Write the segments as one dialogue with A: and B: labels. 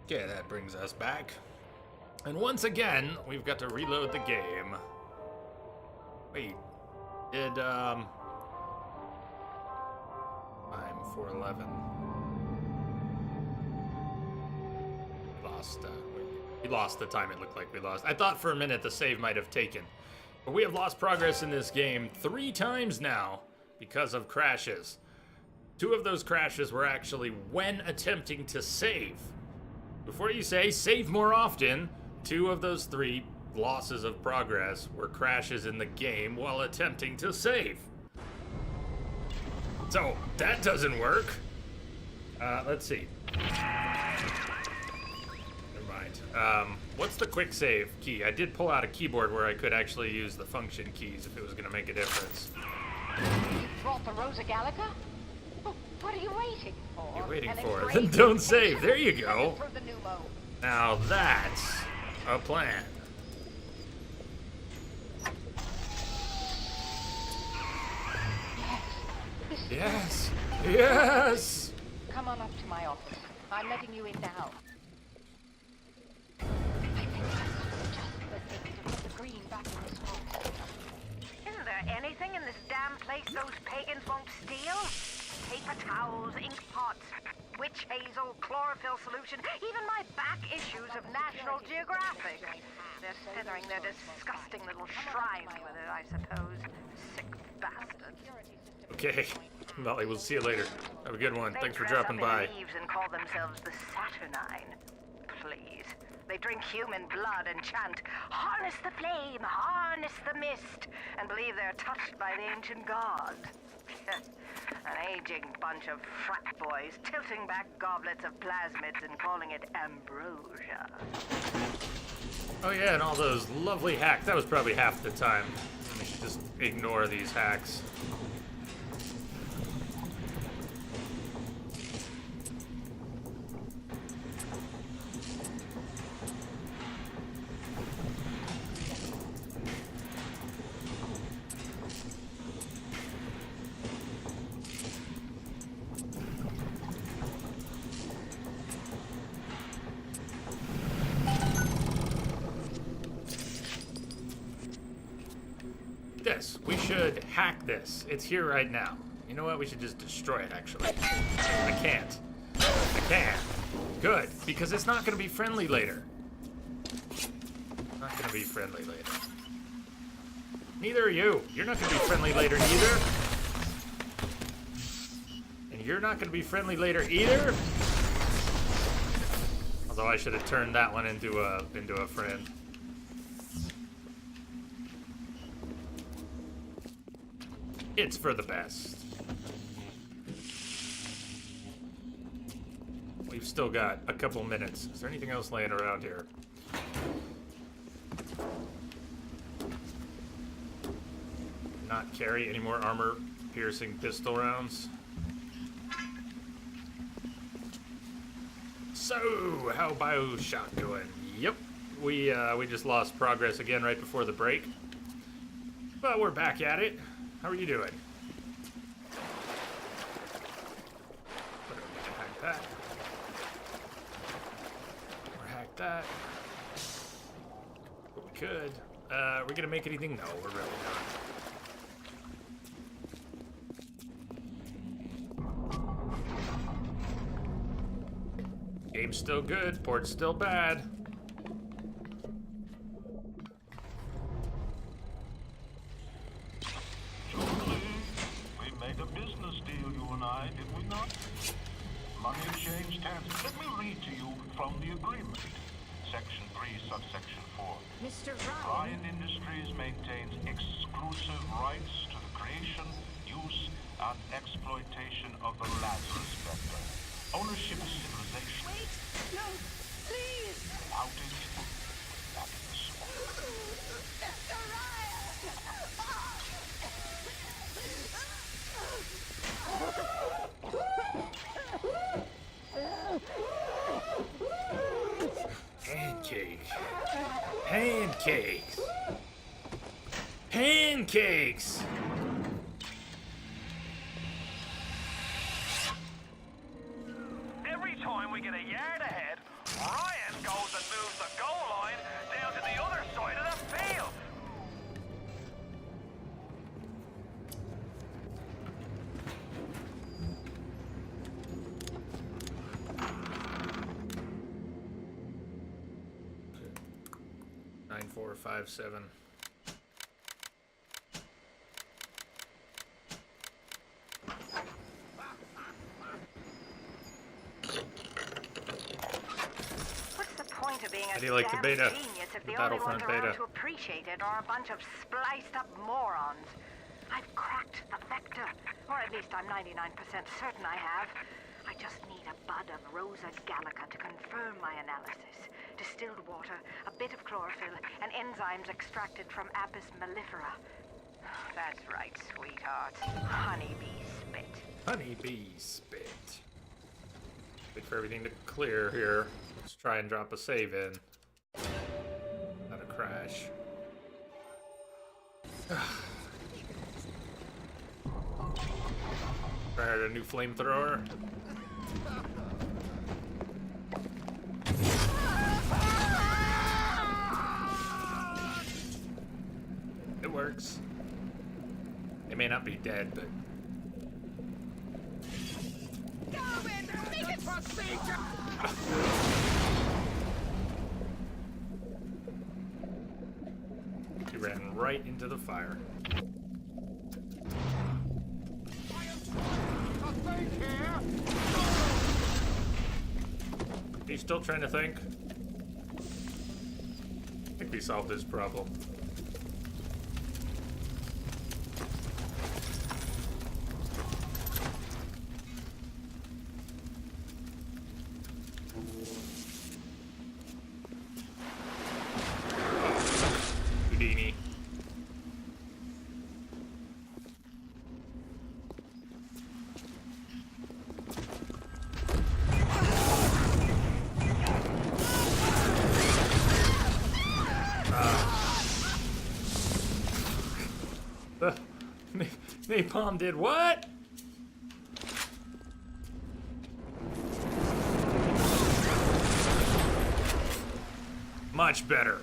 A: Okay, that brings us back. And once again, we've got to reload the game. Wait, did, I'm 411. We lost the time it looked like we lost. I thought for a minute the save might have taken. But we have lost progress in this game 3 times now because of crashes. 2 of those crashes were actually when attempting to save. Before you say save more often, 2 of those 3 losses of progress were crashes in the game while attempting to save. So that doesn't work. Let's see. Never mind. What's the quick save key? I did pull out a keyboard where I could actually use the function keys if it was going to make a difference.
B: You brought the Rosa Gallica? Well, what are you waiting for?
A: You're waiting for it. Then don't save. There you go.
B: Through the pneumo.
A: Now that's a plan. Yes. Yes.
B: Come on up to my office. I'm letting you in now. I think that's just the thing to put the green back in this box.
C: Isn't there anything in this damn place those pagans won't steal? Paper towels, ink pots, witch hazel, chlorophyll solution, even my back issues of National Geographic. They're feathering their disgusting little shrine with it, I suppose. Sick bastards.
A: Okay. Molly, we'll see you later. Have a good one.
C: They
A: Thanks for
C: dress
A: dropping
C: up
A: by.
C: in leaves and call themselves the Saturnine. Please. They drink human blood and chant, harness the flame, harness the mist, and believe they're touched by the ancient gods. An aging bunch of frat boys tilting back goblets of plasmids and calling it ambrosia.
A: Oh yeah, and all those lovely hacks. That was probably half the time. We should just ignore these hacks. This. We should hack this. It's here right now. You know what? We should just destroy it, actually. I can't. I can. Good. Because it's not going to be friendly later. Not going to be friendly later. Neither are you. You're not going to be friendly later either. And you're not going to be friendly later either. Although I should have turned that one into a friend. It's for the best. We've still got a couple minutes. Is there anything else laying around here? Not carry any more armor-piercing pistol rounds. So, how BioShock doing? Yep, we just lost progress again right before the break. But we're back at it. How are you doing? Hack that. Or hack that. But we could. Are we gonna make anything? No, we're really not. Game's still good, port's still bad.
D: Money changed hands. Let me read to you from the agreement. Section 3, subsection 4.
B: Mr.
D: Ryan Industries maintains exclusive rights to the creation, use, and exploitation of the Lazarus Vector. Ownership of civilization.
C: Wait! No! Please!
D: Outage. Back in the swamp.
C: Mr.
A: Pancake. Pancakes. Pancakes.
E: Every time we get a yard ahead,
D: Ryan goes and moves the goal line down to the other side of the field.
A: Nine, 4, 5, 7.
C: How
A: do you like the beta?
C: Genius if
A: The
C: the only
A: Battlefront
C: ones around
A: beta.
C: to appreciate it are a bunch of spliced up morons. I've cracked the vector, or at least I'm 99% certain I have. I just need a bud of Rosa Gallica to confirm my analysis. Distilled water, a bit of chlorophyll, and enzymes extracted from Apis mellifera. That's right, sweetheart. Honeybee spit.
A: Honeybee spit. Wait for everything to clear here. Let's try and drop a save in. Not a crash. Fired a new flamethrower. It works. They may not be dead, but he ran right into the fire. Are you still trying to think? I think we solved this problem. Houdini. Napalm did what? Much better.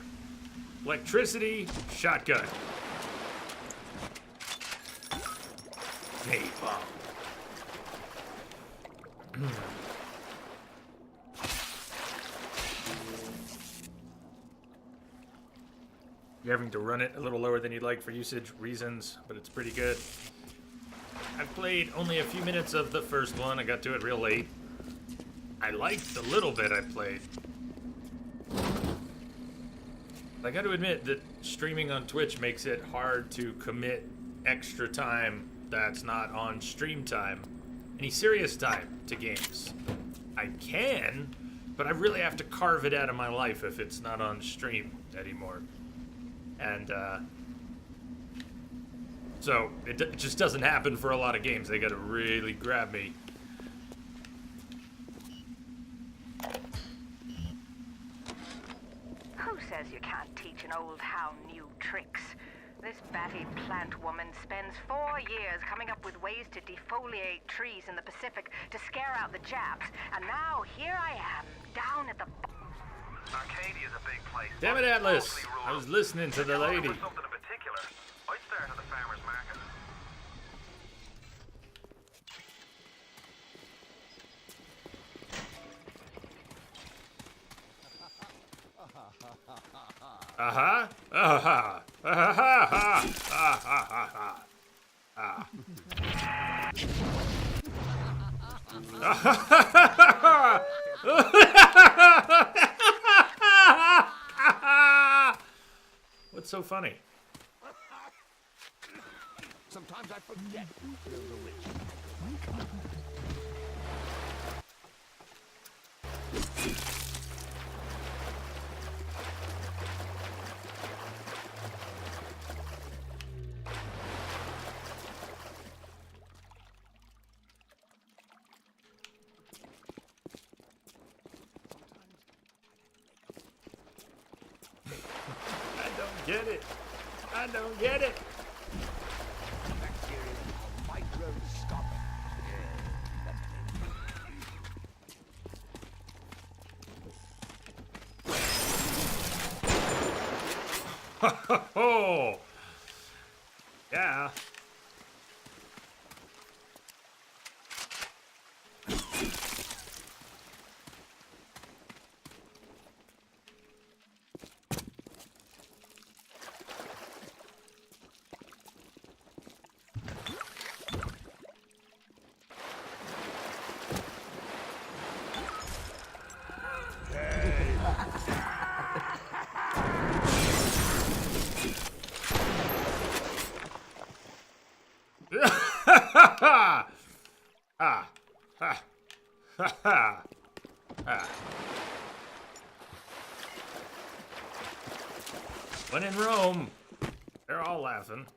A: Electricity, shotgun. Napalm. You're having to run it a little lower than you'd like for usage reasons, but it's pretty good. I've played only a few minutes of the first one. I got to it real late. I liked the little bit I played. I got to admit that streaming on Twitch makes it hard to commit extra time that's not on stream time, any serious time to games. I can, but I really have to carve it out of my life if it's not on stream anymore. And so it just doesn't happen for a lot of games. They gotta really grab me.
C: Who says you can't teach an old hound new tricks? This batty plant woman spends 4 years coming up with ways to defoliate trees in the Pacific to scare out the Japs, and now here I am, down at the...
D: Arcadia's a big place.
A: Damn it, Atlas! I was listening to the lady.
D: For something in particular, I'd start at the farmer's market.
A: Uh-huh. Uh-huh. Uh-huh. Uh-huh. What's so funny?
E: Sometimes I forget who killed the witch.
A: I don't get it. I don't get it.
E: Bacteria are microscopic.
A: Oh, yeah. Ah, ha, ha, ha, ha. When in Rome, they're all laughing.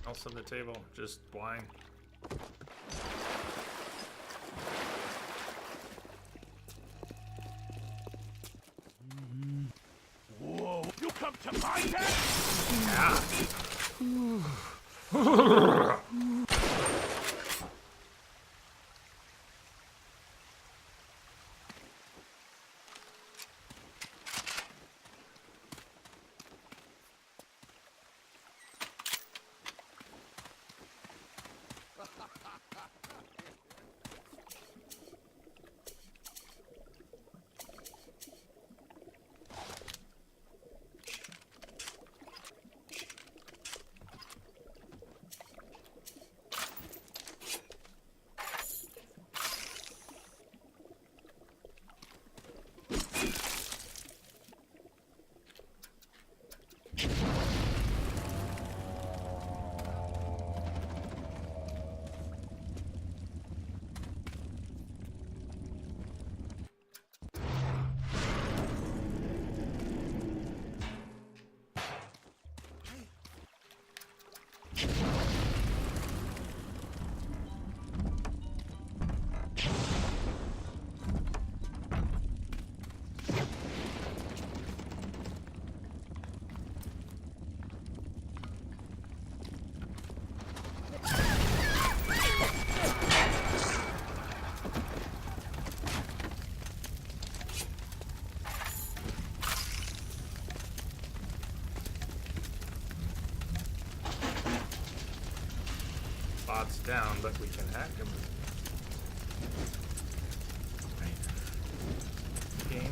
A: Else on the table, just wine.
E: Whoa! You come to my deck?
A: Yeah. Bot's down, but we can hack him. Right. Game.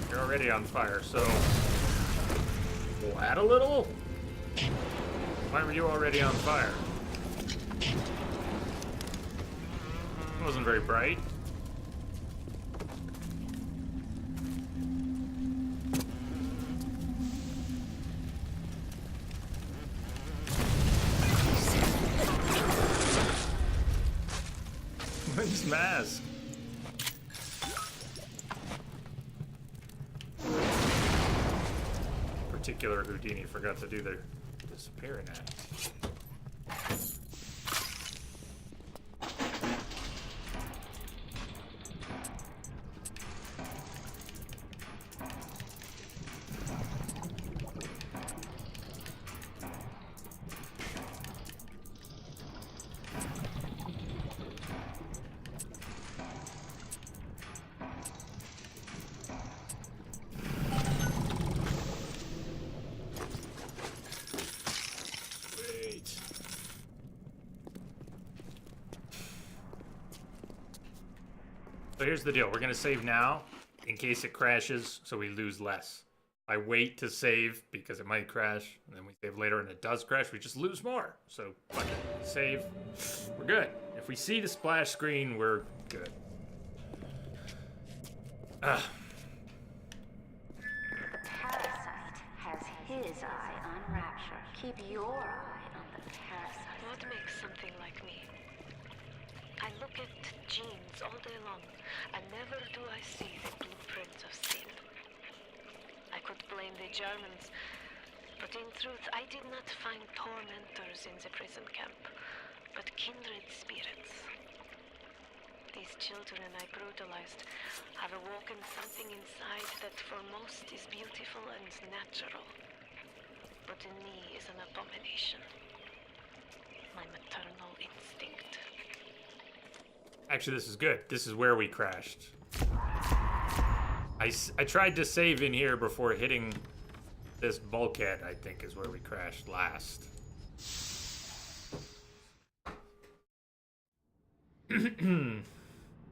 A: You're already on fire, so we'll add a little? Why were you already on fire? It wasn't very bright. When's mask? Particular Houdini forgot to do the disappearing act. So here's the deal. We're going to save now in case it crashes so we lose less. I wait to save because it might crash, and then we save later and it does crash, we just lose more. So fuck it. Save. We're good. If we see the splash screen, we're good.
C: The parasite has his eye on Rapture.
F: Keep your eye on the parasite.
G: What makes something like me? I look at genes all day long, and never do I see the blueprint of sin. I could blame the Germans, but in truth, I did not find tormentors in the prison camp, but kindred spirits. These children I brutalized have awoken something inside that for most is beautiful and natural, but in me is an abomination. My maternal instinct.
A: Actually, this is good. This is where we crashed. I tried to save in here before hitting this bulkhead, I think is where we crashed last.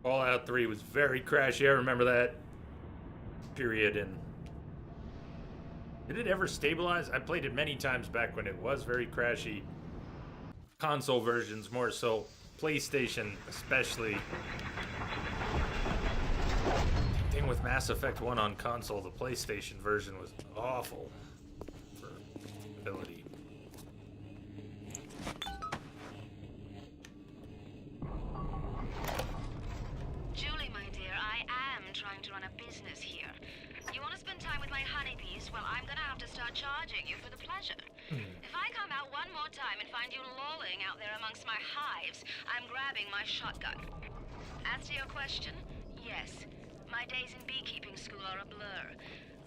A: Fallout 3 was very crashy. I remember that period. And did it ever stabilize? I played it many times back when it was very crashy. Console versions more so. PlayStation especially. Thing with Mass Effect 1 on console, the PlayStation version was awful for ability.
H: Julie, my dear, I am trying to run a business here. You want to spend time with my honeybees? Well, I'm gonna have to start charging you for the pleasure. If I come out one more time and find you lolling out there amongst my hives, I'm grabbing my shotgun. As to your question, yes, my days in beekeeping school are a blur.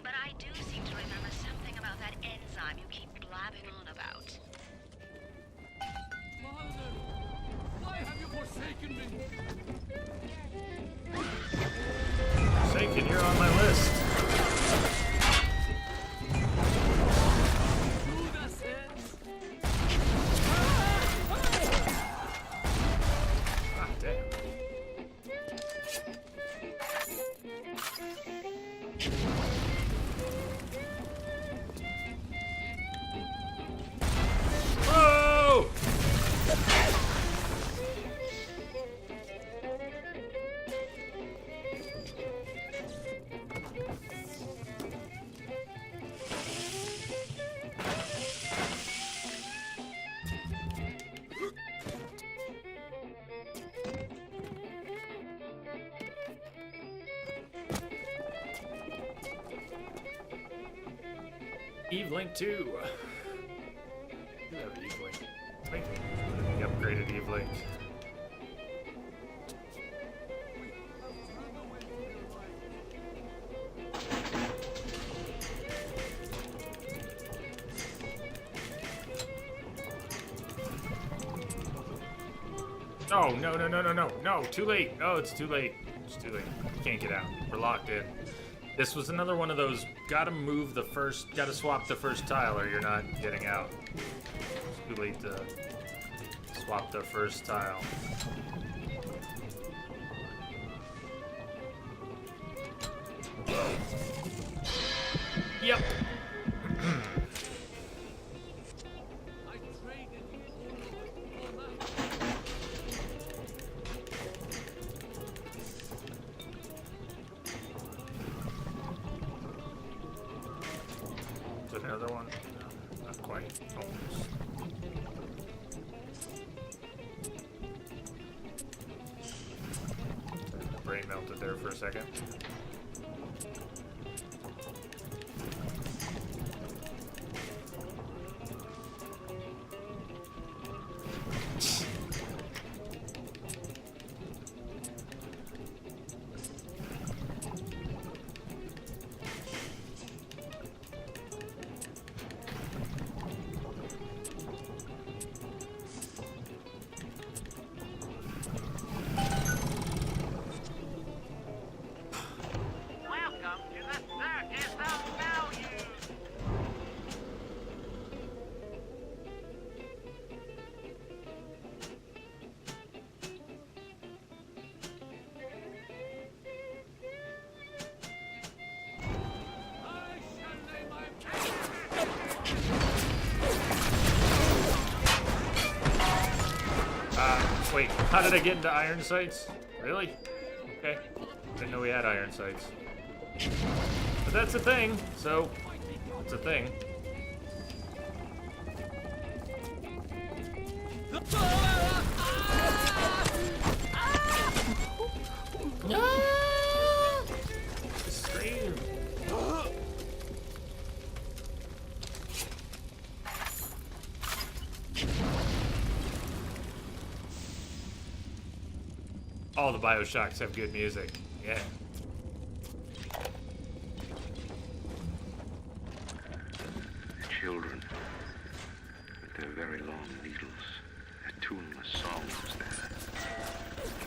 H: But I do seem to remember something about that enzyme you keep blabbing on about.
E: Father, why have you forsaken me?
A: Forsaken, you're on my list. Ah, damn. Whoa! Eve Link 2. You have Eve Link. Wait, the upgraded Eve Link. Oh, no, too late. Oh, it's too late. It's too late. Can't get out. We're locked in. This was another one of those, gotta swap the first tile or you're not getting out. It's too late to swap the first tile. Yep. Another one? No, not quite. Almost. My brain melted there for a second. Wait, how did I get into iron sights? Really? Okay. Didn't know we had iron sights. But that's a thing, so it's a thing. Scream. All the BioShocks have good music. Yeah.
I: Children, with their very long needles, their tuneless songs, their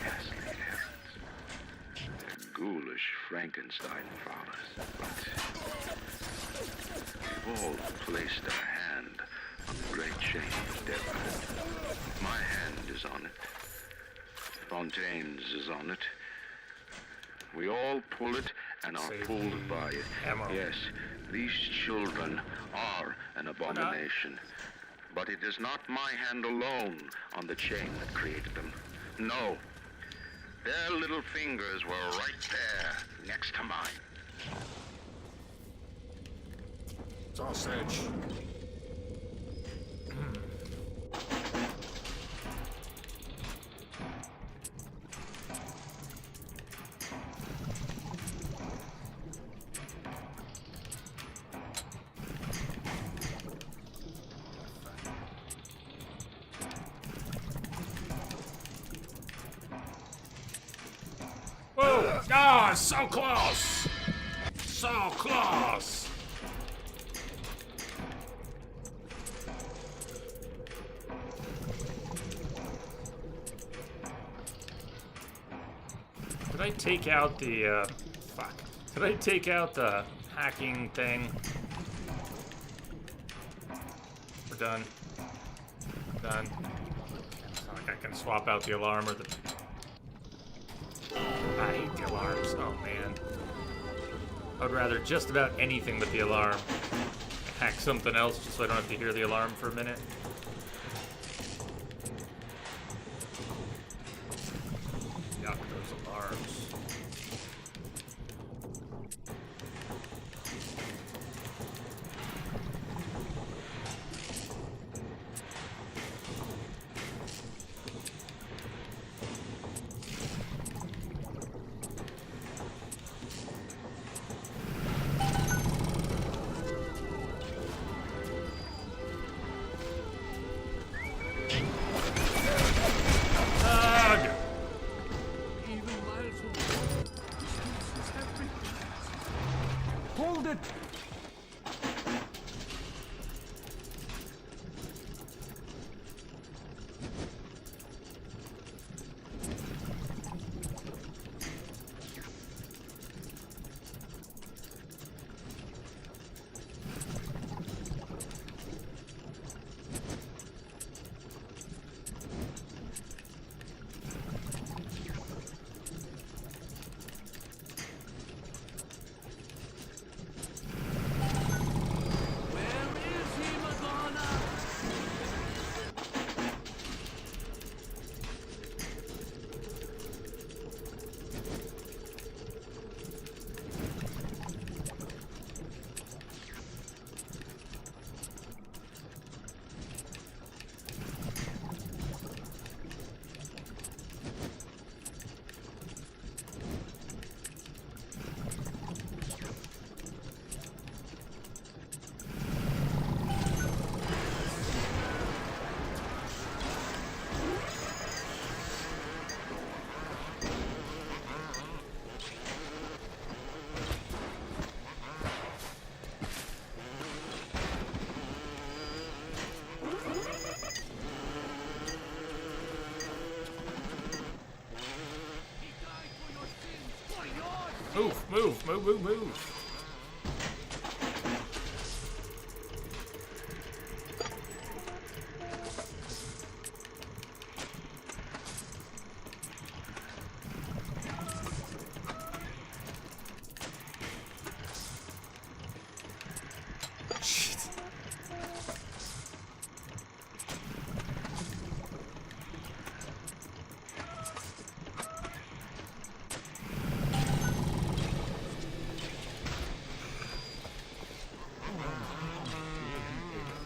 I: ghastly errands, their ghoulish Frankenstein fathers. But we've all placed our hand on the great chain of death. My hand is on it. Fontaine's is on it. We all pull it and are pulled by it.
A: Ammo.
I: Yes, these children are an abomination. But it is not my hand alone on the chain that created them. No. Their little fingers were right there, next to mine.
A: Sausage. Whoa! Ah, so close! So close! Did I take out the, fuck. Did I take out the hacking thing? We're done. Done. It's not like I can swap out the alarm or the... I hate the alarms. Oh, man. I would rather just about anything with the alarm. Hack something else just so I don't have to hear the alarm for a minute. Yuck, those alarms.
E: Hold it!
A: Move. Shit.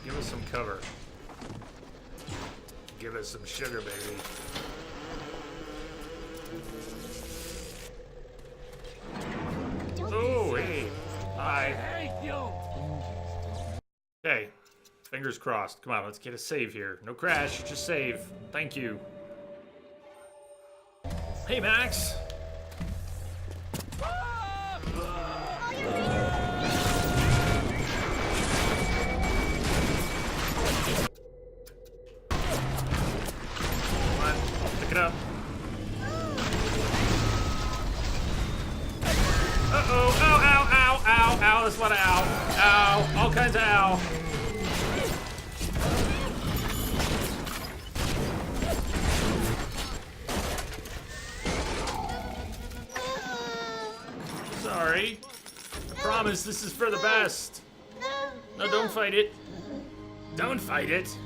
A: Give us some cover. Give us some sugar, baby. Oh, hey. Hi. Okay. Fingers crossed. Come on, let's get a save here. No crash, just save. Thank you. Hey, Max. Come on, pick it up. Uh-oh. Ow, ow, ow, ow, ow. There's a lot of ow. Ow. All kinds of ow. Sorry. I promise this is for the best. No, don't fight it. Don't fight it.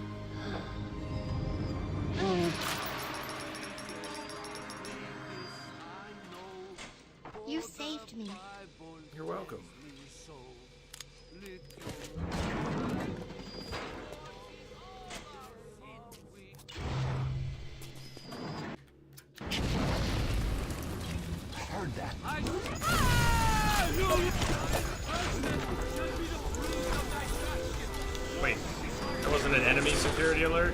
F: You saved me.
A: You're welcome.
E: Heard that.
A: Wait, that wasn't an enemy security alert?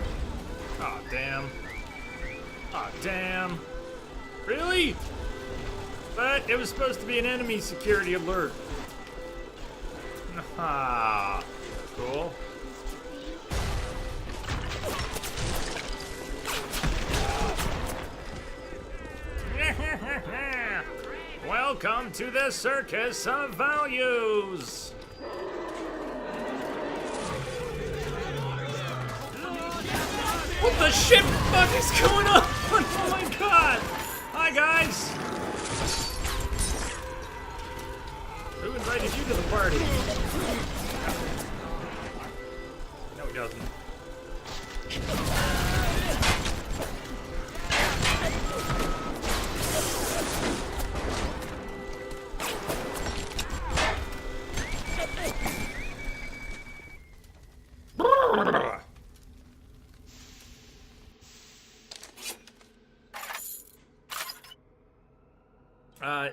A: Aw, damn. Aw, damn. Really? But it was supposed to be an enemy security alert. Ah, cool. Welcome to the circus of values. What the shit fuck is going on? Oh my god! Hi guys! Who invited you to the party? No, he doesn't.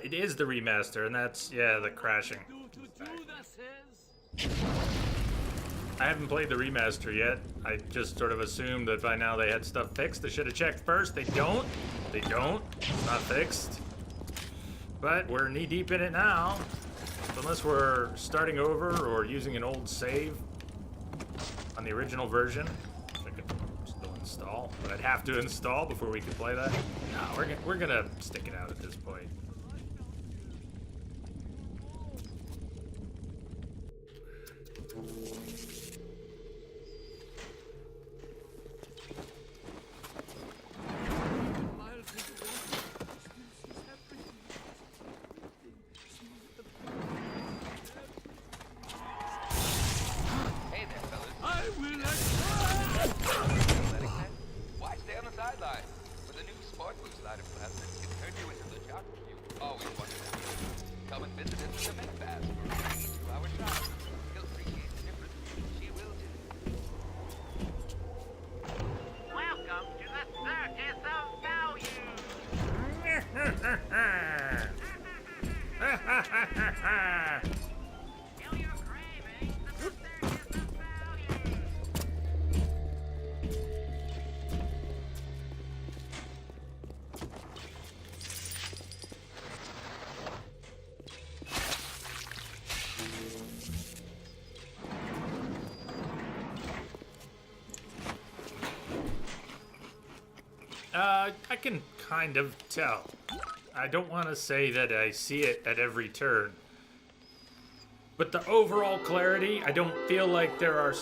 A: It is the remaster, and that's, yeah, the crashing. I haven't played the remaster yet. I just sort of assumed that by now they had stuff fixed. They should have checked first. They don't. They don't. It's not fixed. But we're knee-deep in it now. So unless we're starting over or using an old save on the original version, which I could still install, but I'd have to install before we could play that. No, we're gonna stick it out at this point.
J: Why stay on the sideline? With a new sport boost line of classes, can turn you into the jock you always wanted to be. Come and visit us at the Met Bass for a free 2-hour shop. You'll appreciate the difference. She will too.
C: Welcome to the circus of values. Feel your cravings at the circus of values.
A: I can kind of tell. I don't want to say that I see it at every turn. But the overall clarity, I don't feel like there are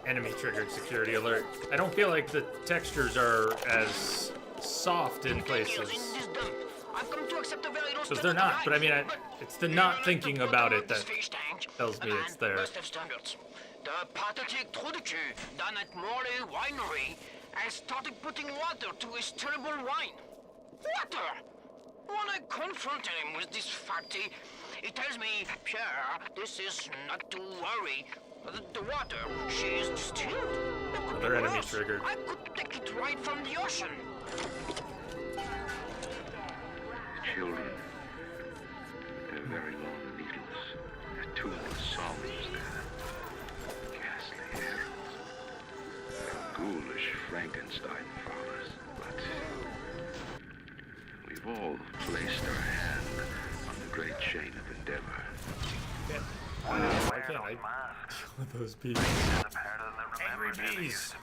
A: enemy triggered security alert. I don't feel like the textures are as soft in places. Because they're not, but I mean, it's the not thinking about it that tells me it's there.
K: The pathetic Trudeau down at Morley Winery has started putting water to his terrible wine. Water! When I confronted him with this fact, he tells me, Pierre, this is not to worry. The water, she is distilled. It could
A: Another
K: be
A: enemy
K: worse.
A: triggered.
K: I could take it right from the ocean.
I: Children, with their very long needles, their tuneless songs, their ghastly heralds, their ghoulish Frankenstein fathers. But we've all placed our hand on the great chain of endeavor.
A: Why can't I deal with those bees? Angry bees!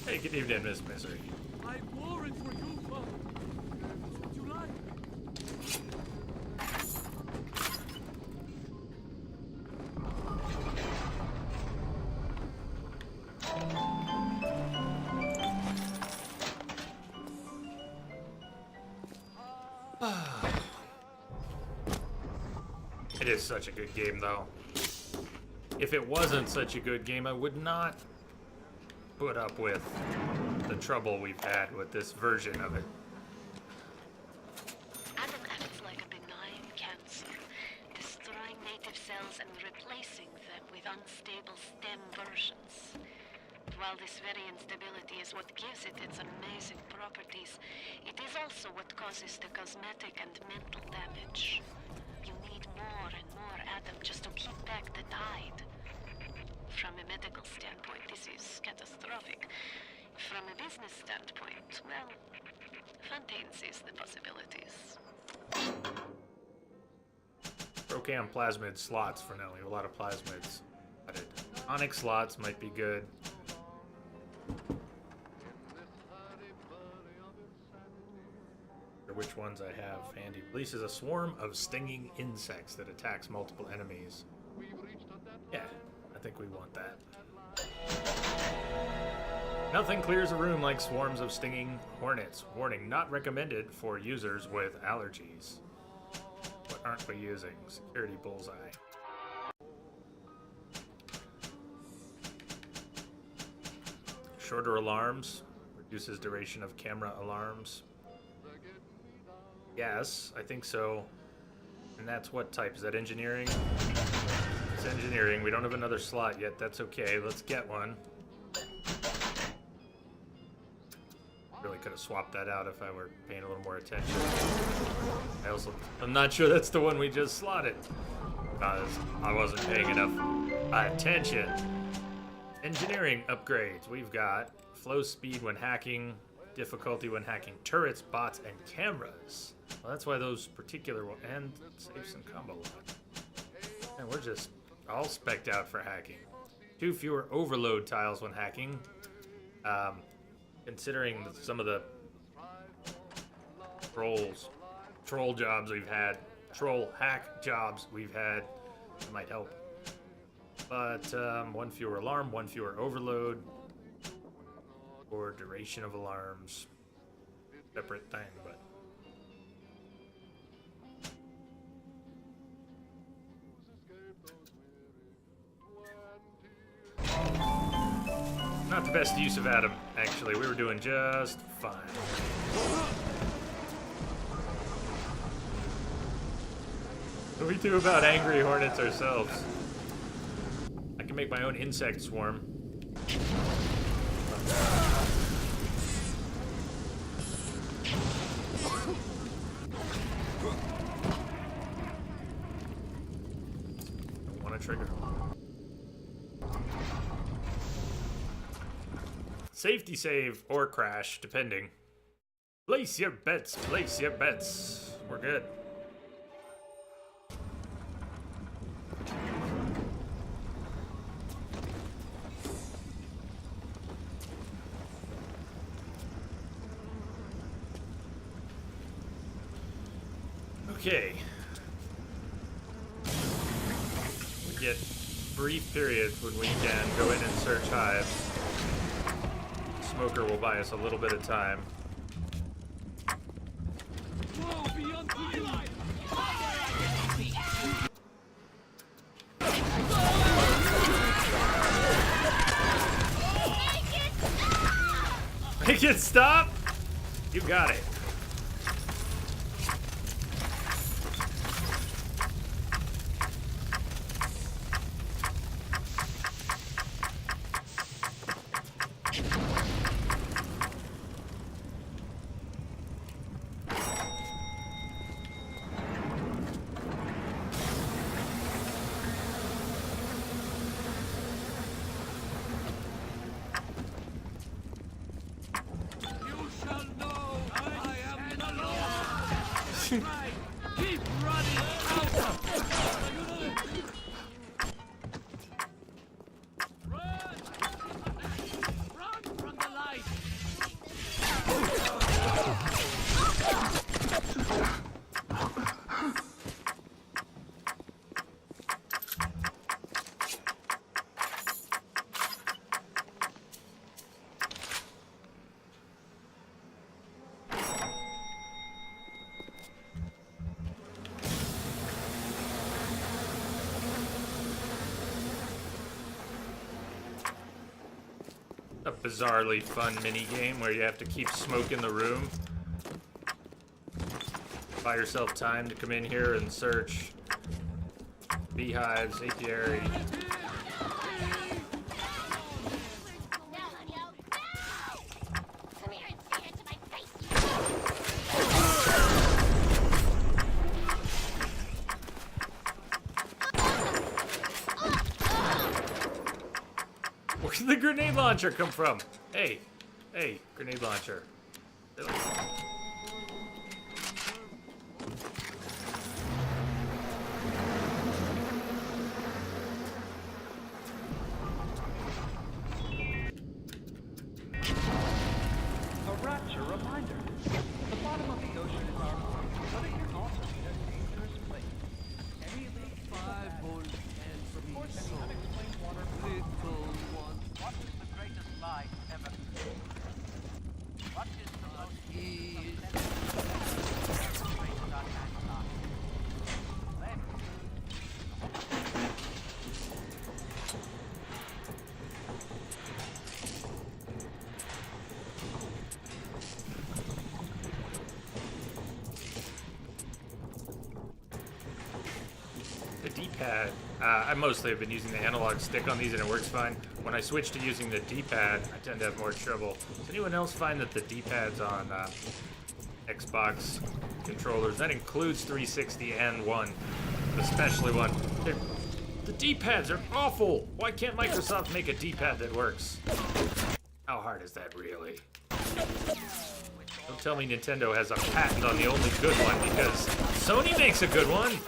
A: Hey, good evening, Miss Misery.
E: I wore it for you, Father. Would you like?
A: It is such a good game, though. If it wasn't such a good game, I would not put up with the trouble we've had with this version of it.
G: Adam acts like a benign cancer, destroying native cells and replacing them with unstable stem versions. While this very instability is what gives it its amazing properties, it is also what causes the cosmetic and mental damage. You need more and more Adam just to keep back the tide. From a medical standpoint, this is catastrophic. From a business standpoint, well, Fontaine sees the possibilities.
A: Procam plasmid slots for now. We have a lot of plasmids added. Onyx slots might be good. Or which ones I have handy. Releases a swarm of stinging insects that attacks multiple enemies. Yeah, I think we want that. Nothing clears a room like swarms of stinging hornets. Warning, not recommended for users with allergies. What aren't we using? Security bullseye. Shorter alarms. Reduces duration of camera alarms. Yes, I think so. And that's what type? Is that engineering? It's engineering. We don't have another slot yet. That's okay. Let's get one. Really could have swapped that out if I were paying a little more attention. I'm not sure that's the one we just slotted, because I wasn't paying enough attention. Engineering upgrades. We've got flow speed when hacking, difficulty when hacking turrets, bots, and cameras. Well, that's why those particular ones, and saves and combo lock. And we're just all spec'd out for hacking. 2 fewer overload tiles when hacking. Considering some of the troll jobs we've had, troll hack jobs we've had, it might help. But 1 fewer alarm, 1 fewer overload, or duration of alarms. Separate thing, but. Not the best use of Adam, actually. We were doing just fine. What do we do about angry hornets ourselves? I can make my own insect swarm. Don't want to trigger. Safety save or crash, depending. Place your bets, place your bets. We're good. Okay. We get brief periods when we can go in and search hives. Smoker will buy us a little bit of time.
E: Whoa, beyond twilight!
A: Make it stop! You got it.
E: You shall know I am the Lord! Right! Keep running out! Run! Run from the light!
A: A bizarrely fun mini game where you have to keep smoking the room. Buy yourself time to come in here and search beehives, apiary. Where did the grenade launcher come from? Hey, hey, grenade launcher. Really?
L: A rapture reminder. The bottom of the ocean is our home, but it can also be a dangerous place. Any leak
E: Fireball and
L: of course, any
E: soul.
L: unexplained water.
E: Little one.
L: What is the greatest lie ever? What is the most
E: Is
L: greatest unman's lie?
A: The D-pad, I mostly have been using the analog stick on these and it works fine. When I switch to using the D-pad, I tend to have more trouble. Does anyone else find that the D-pads on Xbox controllers, that includes 360 and One, especially One, the D-pads are awful! Why can't Microsoft make a D-pad that works? How hard is that really? Don't tell me Nintendo has a patent on the only good one, because Sony makes a good one!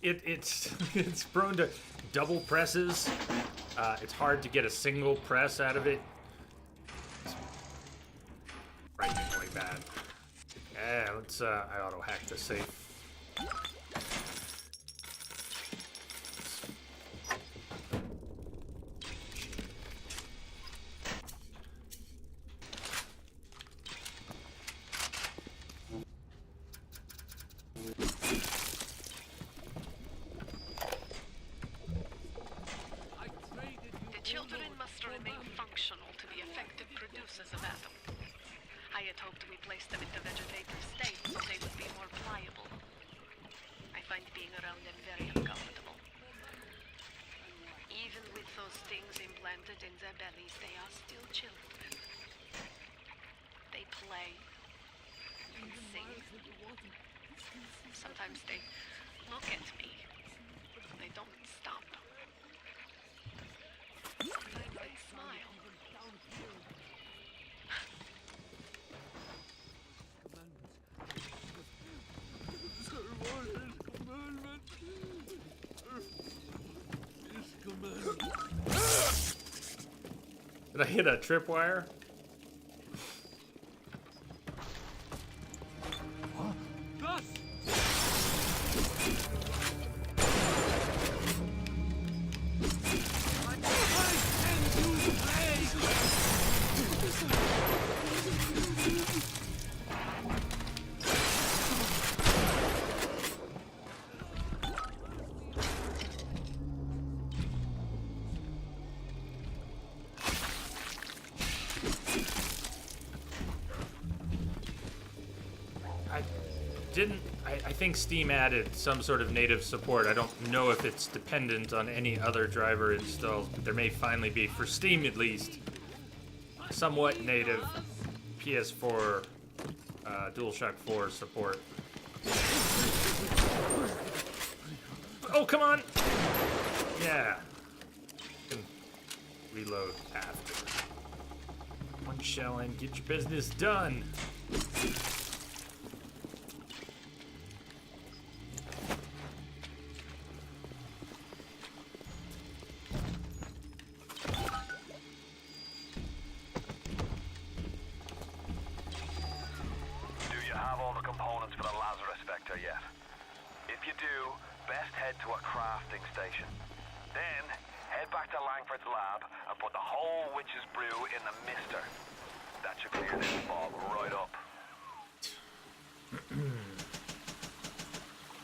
A: It's prone to double presses. It's hard to get a single press out of it. It's frighteningly bad. Yeah, let's I auto hack the safe.
G: In their bellies, they are still children. They play and sing. Sometimes they look at me they don't stop. Sometimes I'd smile.
A: Did I hit a tripwire? I think Steam added some sort of native support. I don't know if it's dependent on any other driver installs, but there may finally be, for Steam at least, somewhat native PS4 DualShock 4 support. Oh, come on! Yeah. You can reload after. One shell in, get your business done.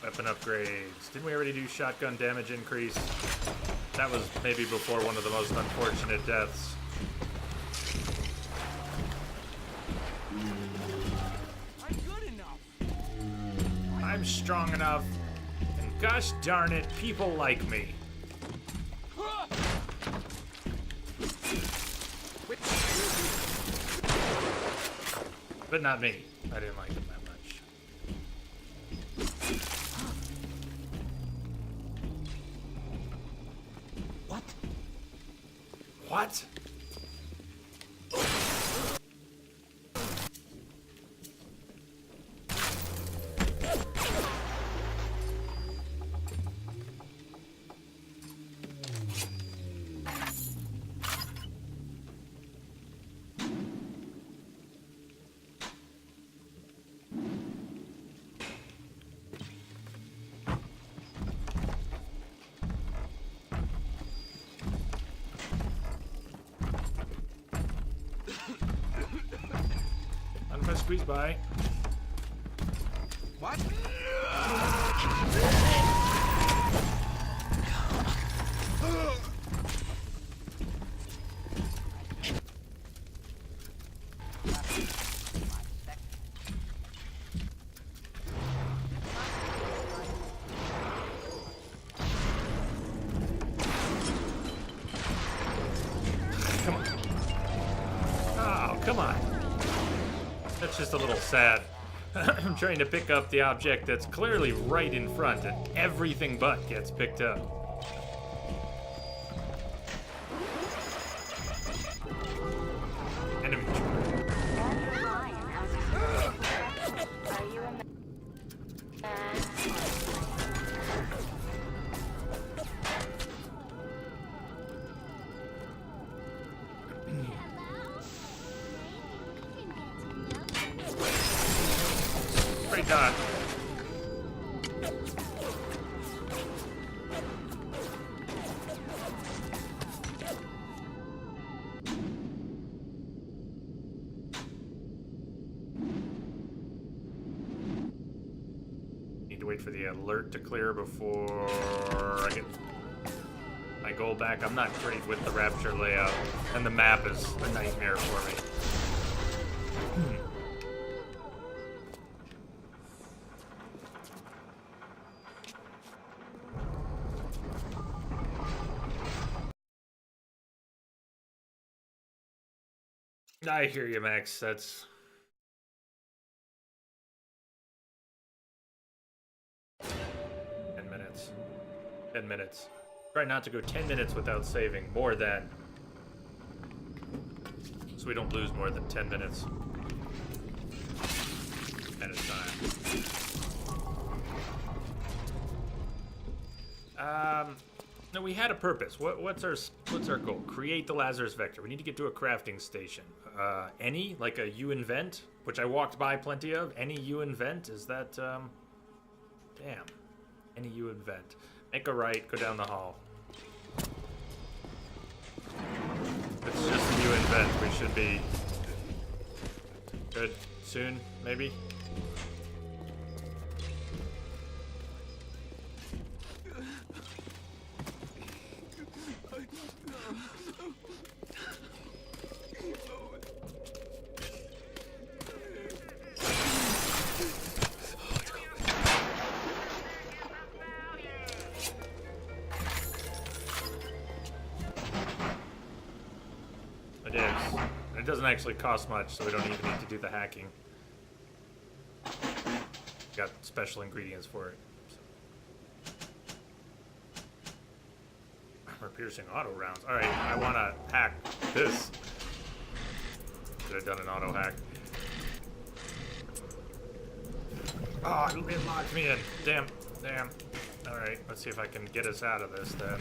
A: Weapon upgrades. Didn't we already do shotgun damage increase? That was maybe before one of the most unfortunate deaths.
E: I'm good enough.
A: I'm strong enough. And gosh darn it, people like me. But not me. I didn't like them that much.
E: What?
A: What? Squeeze by.
E: What?
A: Come on. Oh, come on. That's just a little sad. I'm trying to pick up the object that's clearly right in front, and everything but gets picked up. Enemy.
B: Are you in the...
A: Great dodge. Need to wait for the alert to clear before I get my goal back. I'm not great with the Rapture layout, and the map is a nightmare for me. I hear you, Max. That's... 10 minutes. 10 minutes. Try not to go 10 minutes without saving more than. So we don't lose more than 10 minutes at a time. No, we had a purpose. What's our goal? Create the Lazarus Vector. We need to get to a crafting station. Any? Like a U-invent? Which I walked by plenty of. Any U-invent? Is that, damn. Any U-invent. Make a right, go down the hall. It's just a U-invent. We should be good soon, maybe? It doesn't actually cost much, so we don't even need to do the hacking. Got special ingredients for it. Armor piercing auto rounds. Alright, I want to hack this. Should have done an auto hack. Oh, it locked me in. Damn. Alright, let's see if I can get us out of this then.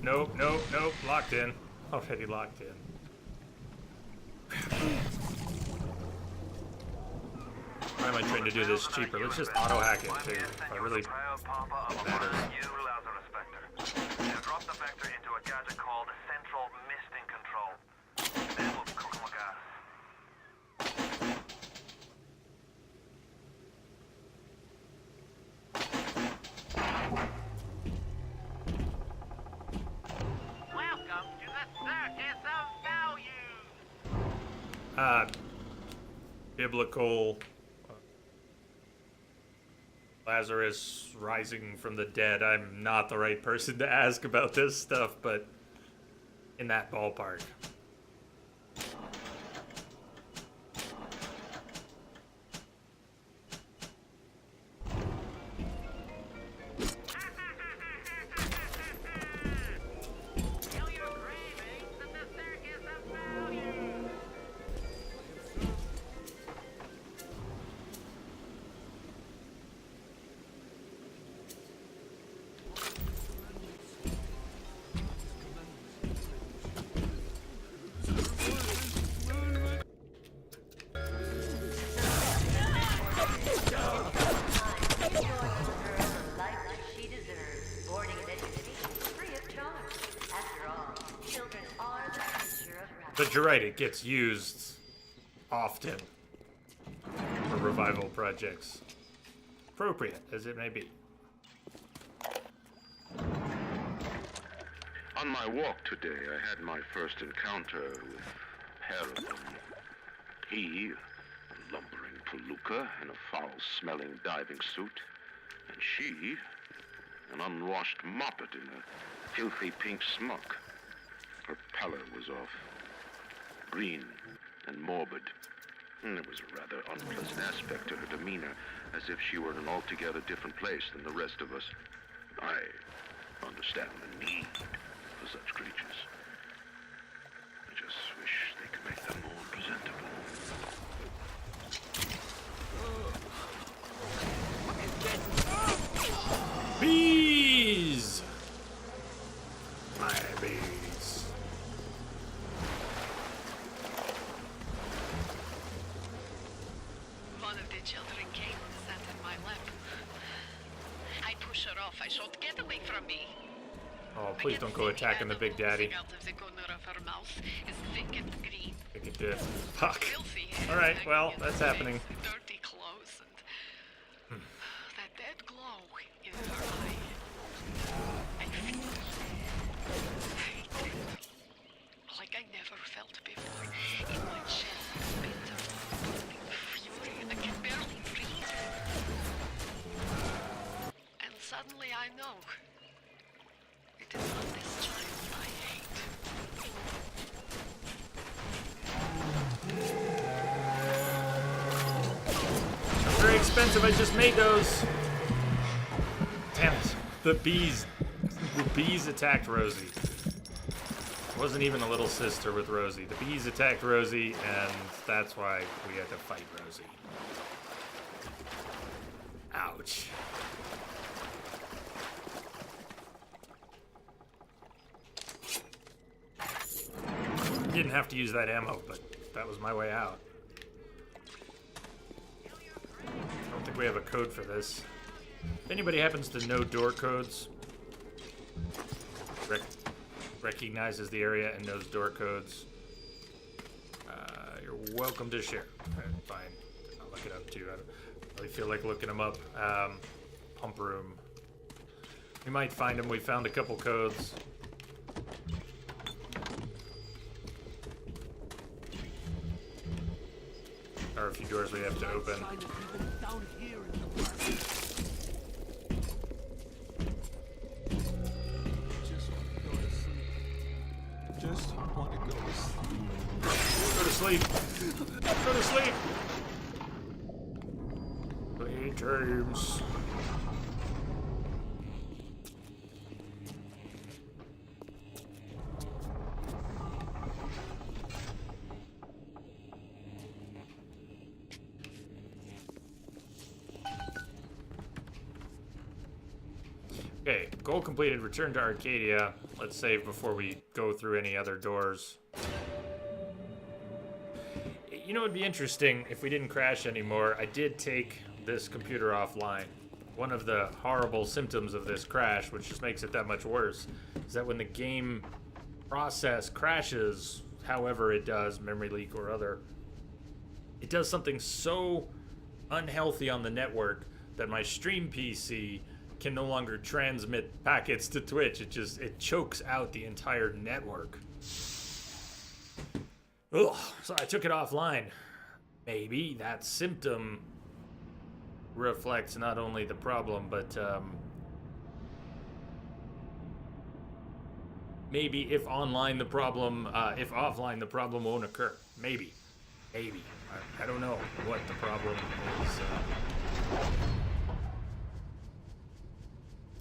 A: Nope. Locked in. Already locked in. Why am I trying to do this cheaper? Let's just auto hack it too. If I really matters.
D: Drop the vector into a gadget called Central Misting Control. Then we'll cook more gas.
A: Biblical Lazarus rising from the dead. I'm not the right person to ask about this stuff, but in that ballpark. But you're right, it gets used often for revival projects. Appropriate as it may be.
I: On my walk today, I had my first encounter with Harriman. He, a lumbering palooka in a foul-smelling diving suit, and she, an unwashed moppet in a filthy pink smock. Her pallor was off. Green and morbid. And there was a rather unpleasant aspect to her demeanor, as if she were in an altogether different place than the rest of us. I understand the need for such creatures. I just wish they could make them more presentable.
A: Bees! My bees.
G: One of the children came and sat in my lap. I push her off. I shout, "Get away from me!"
A: Oh, please don't go attacking the big daddy.
G: Out of the corner of her mouth is thick and green.
A: I think it did. Fuck.
G: Filthy.
A: Alright, well, that's happening.
G: Dirty clothes and that dead glow in her eye. I feel like I never felt before. In my chest, bitter, burning fury, and I can barely breathe. And suddenly I know. It is not this child I hate.
A: expensive. I just made those. Damn it. The bees attacked Rosie. It wasn't even a little sister with Rosie. The bees attacked Rosie, and that's why we had to fight Rosie. Ouch. Didn't have to use that ammo, but that was my way out. I don't think we have a code for this. If anybody happens to know door codes, recognizes the area and knows door codes, you're welcome to share. Fine. I'll look it up too. I don't really feel like looking them up. Pump room. We might find them. We found a couple codes. There are a few doors we have to open.
E: Just want to go to sleep.
A: Go to sleep. Go to sleep. Play dreams. Okay, goal completed. Return to Arcadia. Let's save before we go through any other doors. You know, it'd be interesting if we didn't crash anymore. I did take this computer offline. One of the horrible symptoms of this crash, which just makes it that much worse, is that when the game process crashes, however it does, memory leak or other, it does something so unhealthy on the network that my stream PC can no longer transmit packets to Twitch. It chokes out the entire network. Ugh, so I took it offline. Maybe that symptom reflects not only the problem, but maybe if offline the problem won't occur. Maybe. I don't know what the problem is.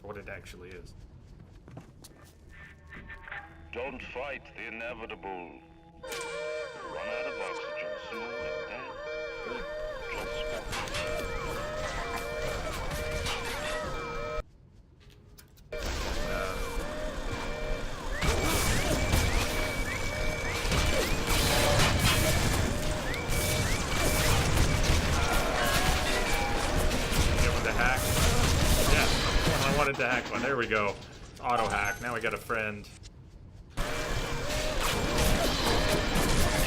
A: What it actually is.
I: Don't fight the inevitable. Run out of oxygen soon, and then
A: To hack one. There we go. Auto hack. Now we got a friend.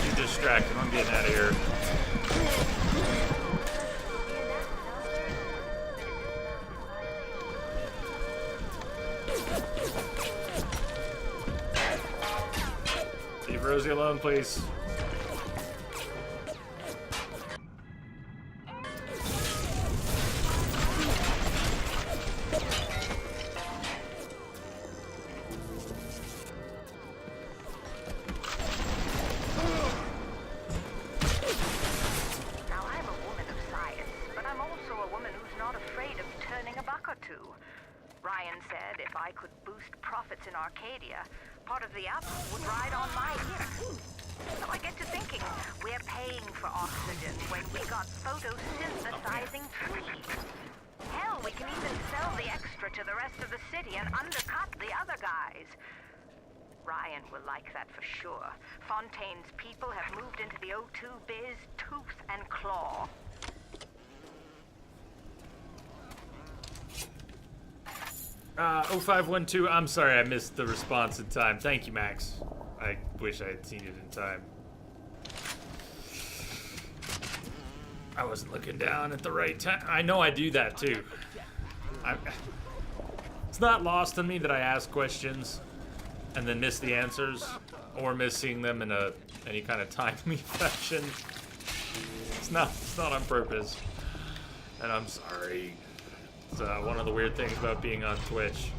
A: You distracted. I'm getting out of here. Leave Rosie alone, please.
C: part of the app would ride on my ear. So I get to thinking, we're paying for oxygen when we got photosynthesizing free. Hell, we can even sell the extra to the rest of the city and undercut the other guys. Ryan will like that for sure. Fontaine's people have moved into the O2 biz tooth and claw.
A: Uh, 0512, I'm sorry I missed the response in time. Thank you, Max. I wish I had seen it in time. I wasn't looking down at the right time. I know I do that too. It's not lost on me that I ask questions and then miss the answers or miss seeing them in any kind of timely fashion. It's not on purpose. And I'm sorry. It's one of the weird things about being on Twitch.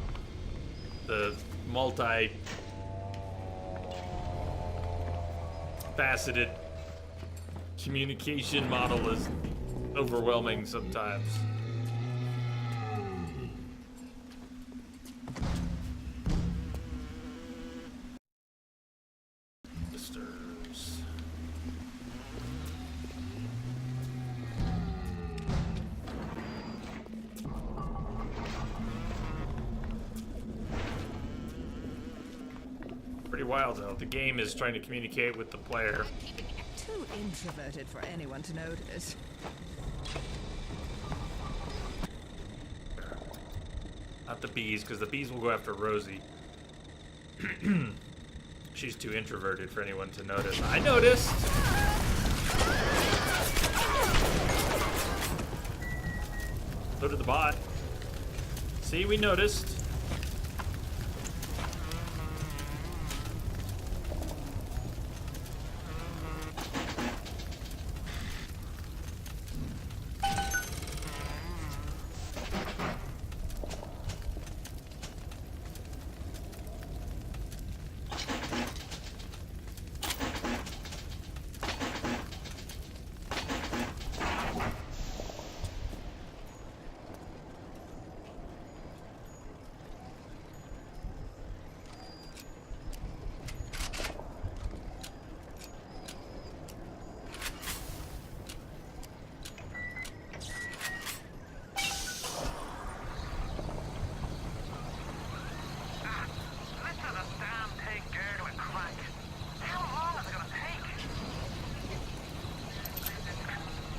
A: The multi-faceted communication model is overwhelming sometimes. Sisters. Pretty wild though. The game is trying to communicate with the player.
M: Too introverted for anyone to notice.
A: Not the bees, because the bees will go after Rosie. She's too introverted for anyone to notice. I noticed! So did the bot. See, we noticed.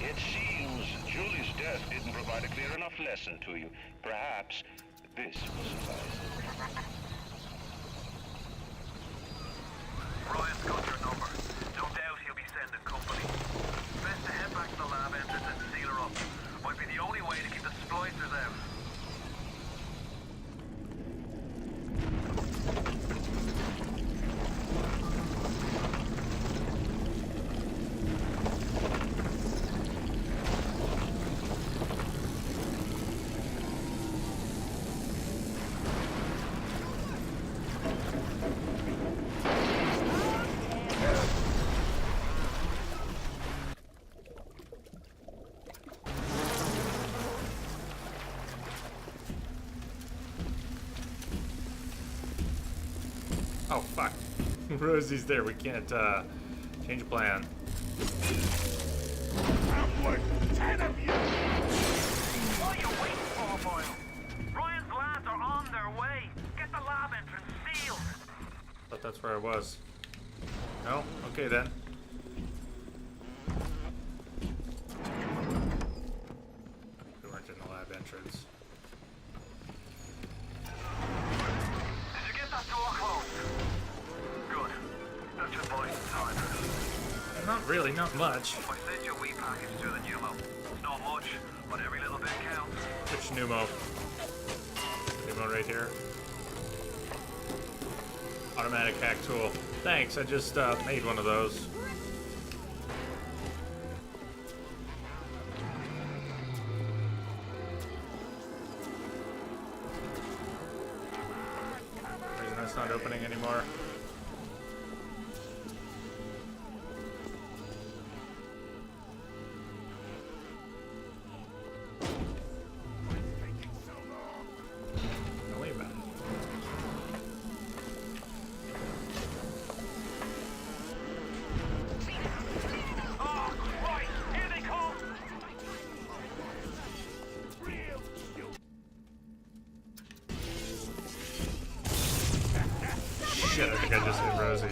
D: It seems Julie's death didn't provide a clear enough lesson to you. Perhaps this will suffice.
N: Ryan's got your number. No doubt he'll be sending company. Best to head back to the lab entrance and seal her up. Might be the only way to keep the splicers out.
A: Oh, fuck. Rosie's there. We can't, change of plan.
N: Like 10 of you! What are you waiting for, Boyle? Ryan's lads are on their way. Get the lab entrance sealed.
A: Thought that's where I was. No? Okay then. We weren't in the lab entrance.
N: Did you get that door closed? Good. That's your boy inside.
A: Not really, not much.
N: I sent you a wee package through the pneumo. It's not much, but every little bit counts.
A: Which pneumo? Pneumo right here. Automatic hack tool. Thanks, I just made one of those. Reason that's not opening anymore. Shit, I think I just hit Rosie.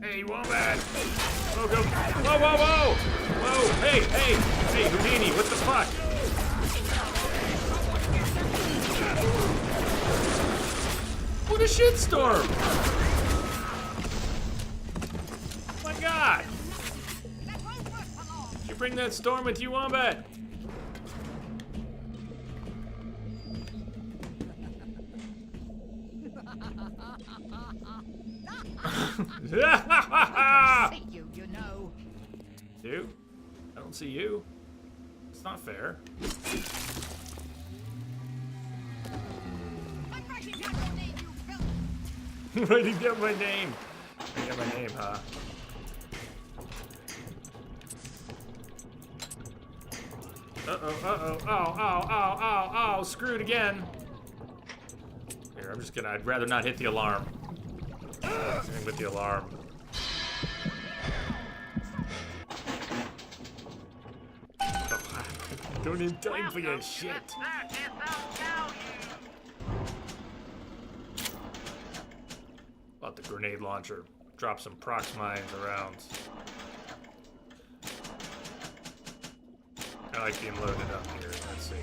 A: Hey, Wombat! Whoa, go! Whoa, whoa, whoa! Whoa! Hey, hey! Hey, Houdini, what the fuck? What a shitstorm! Oh my god! Did you bring that storm with you, Wombat?
M: See you, you know.
A: You? I don't see you. It's not fair. Writing down my name. I got my name, huh? Oh, screwed again. Here, I'm just gonna, I'd rather not hit the alarm. Same with the alarm. Don't even time for your shit. About the grenade launcher. Drop some prox mines around. I like being loaded up here. Let's see.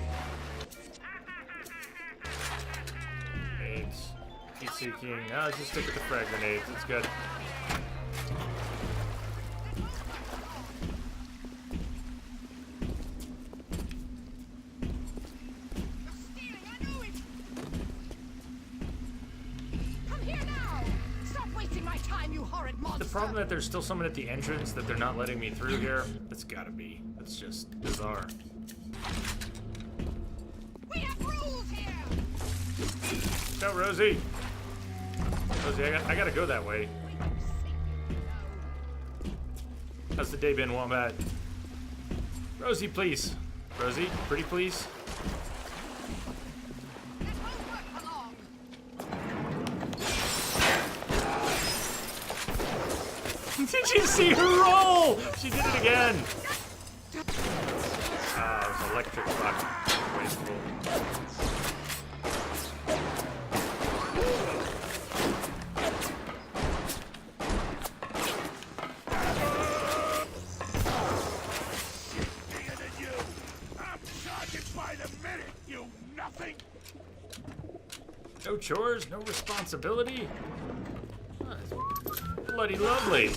A: Grenades. Heat seeking. No, let's just stick with the frag grenades. It's good. The problem that there's still someone at the entrance that they're not letting me through here. That's gotta be. That's just bizarre.
B: We have rules here.
A: Go, Rosie. Rosie, I gotta go that way. How's the day been, Wombat? Rosie, please. Rosie, pretty please. Did you see her roll? She did it again. It was electric rock. Wasteful. No chores, no responsibility. Oh, bloody lovely.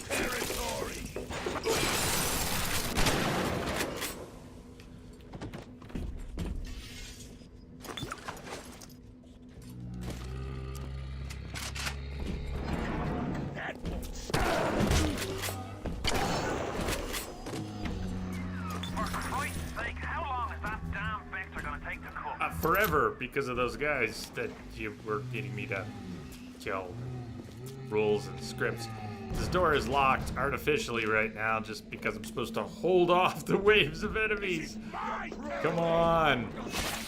A: Forever, because of those guys that you were needing me to tell rules and scripts. This door is locked artificially right now just because I'm supposed to hold off the waves of enemies. Come on.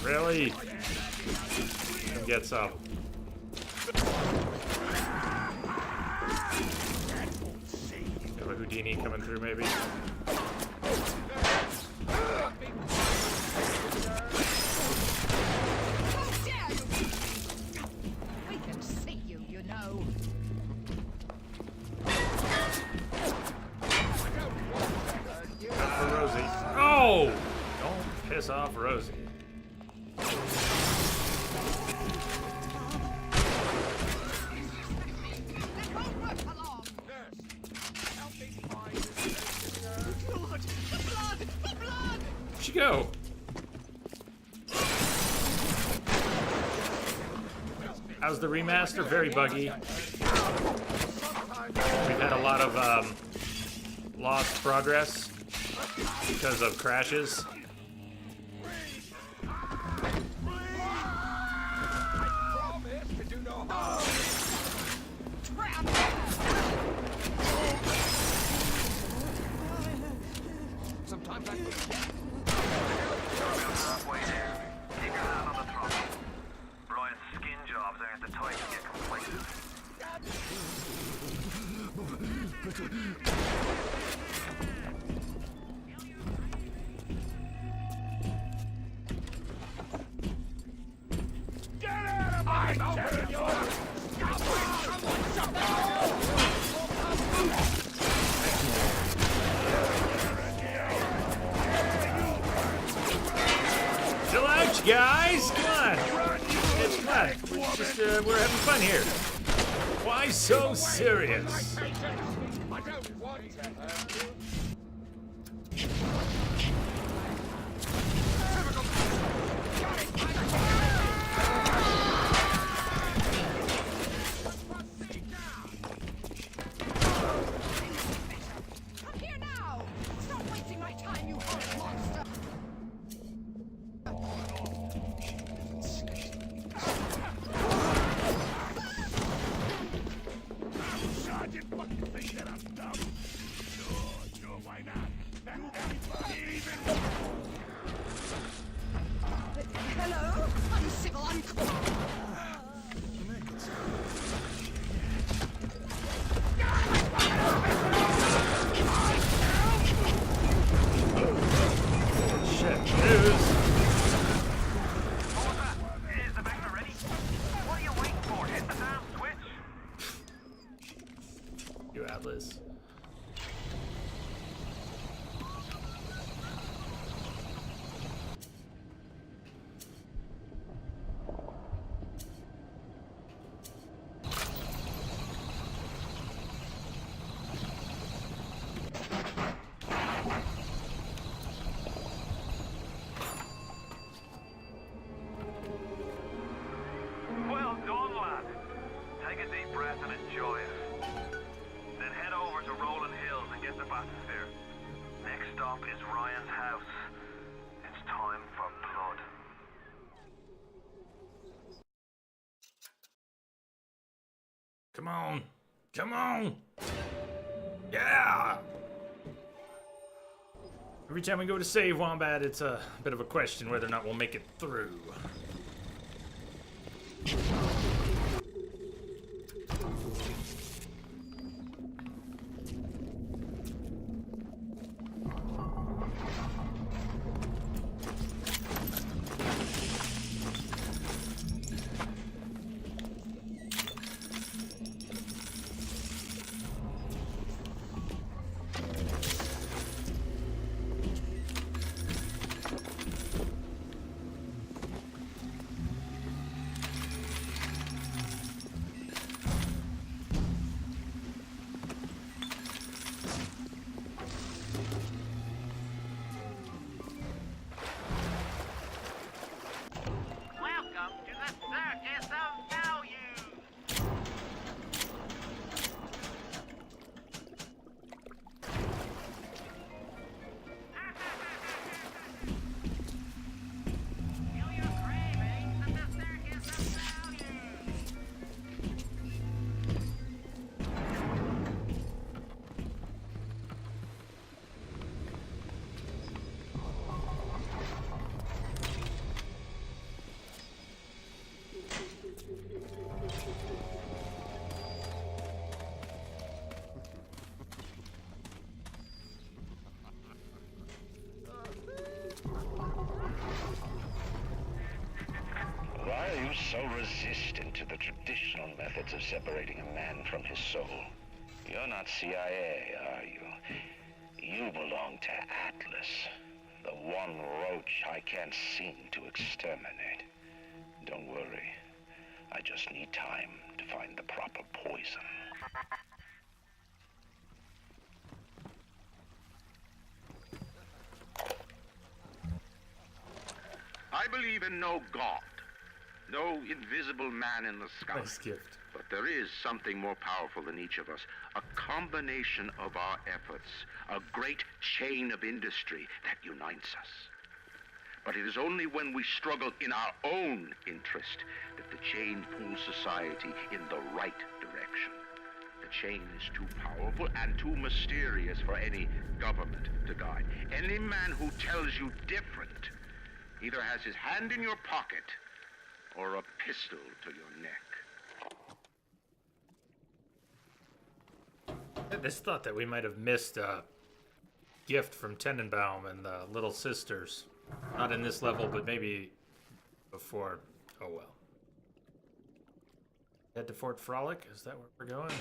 A: Really? Come get some. Have a Houdini coming through, maybe? Oh! Don't piss off Rosie. Where'd she go? How's the remaster? Very buggy. We've had a lot of lost progress because of crashes.
N: Sometimes I halfway there. Keep your hand on the throttle. Brian's skin jobs aren't the type to get complacent. Get out of my territory!
A: Chill out, guys! Come on! It's fun. We're having fun here. Why so serious?
N: I don't want to hurt you.
B: Come here now! Stop wasting my time, you horrid monster!
M: Hello? Uncivil, uncalled.
A: Shit, news.
N: Is the vector ready? What are you waiting for? Hit the damn switch.
A: You Atlas.
N: Well done, lad. Take a deep breath and enjoy it. Then head over to Rolling Hills and get the bathysphere. Next stop is Ryan's house. It's time for blood.
A: Come on. Come on. Yeah. Every time we go to save Wombat, it's a bit of a question whether or not we'll make it through.
N: Welcome to the circus of value. Feel your cravings at the circus of value.
I: Why are you so resistant to the traditional methods of separating a man from his soul? You're not CIA, are you? You belong to Atlas, the one roach I can't seem to exterminate. Don't worry. I just need time to find the proper poison. I believe in no God, no invisible man in the sky.
A: Nice gift.
I: But there is something more powerful than each of us, a combination of our efforts, a great chain of industry that unites us. But it is only when we struggle in our own interest that the chain pulls society in the right direction. The chain is too powerful and too mysterious for any government to guide. Any man who tells you different either has his hand in your pocket or a pistol to your neck.
A: I had this thought that we might have missed a gift from Tenenbaum and the Little Sisters. Not in this level, but maybe before. Oh well. Head to Fort Frolic? Is that where we're going?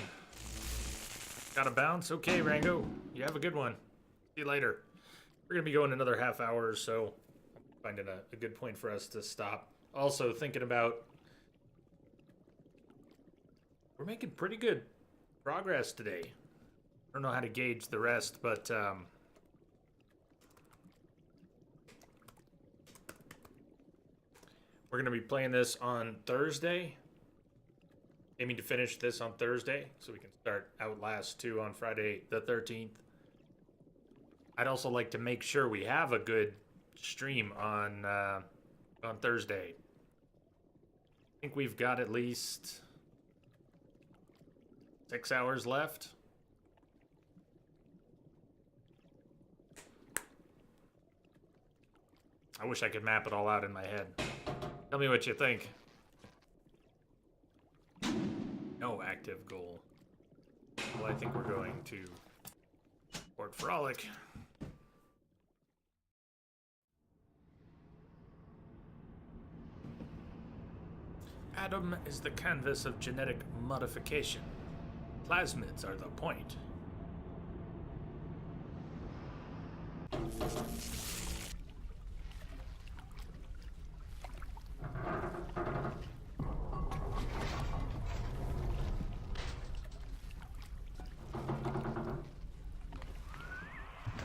A: Gotta bounce? Okay, Rango. You have a good one. See you later. We're gonna be going another half hour or so. Finding a good point for us to stop. Also thinking about... We're making pretty good progress today. I don't know how to gauge the rest, but... we're going to be playing this on Thursday. Aiming to finish this on Thursday, so we can start Outlast 2 on Friday the 13th. I'd also like to make sure we have a good stream on Thursday. I think we've got at least 6 hours left. I wish I could map it all out in my head. Tell me what you think. No active goal. Well, I think we're going to Port Frolic. Atom is the canvas of genetic modification. Plasmids are the point.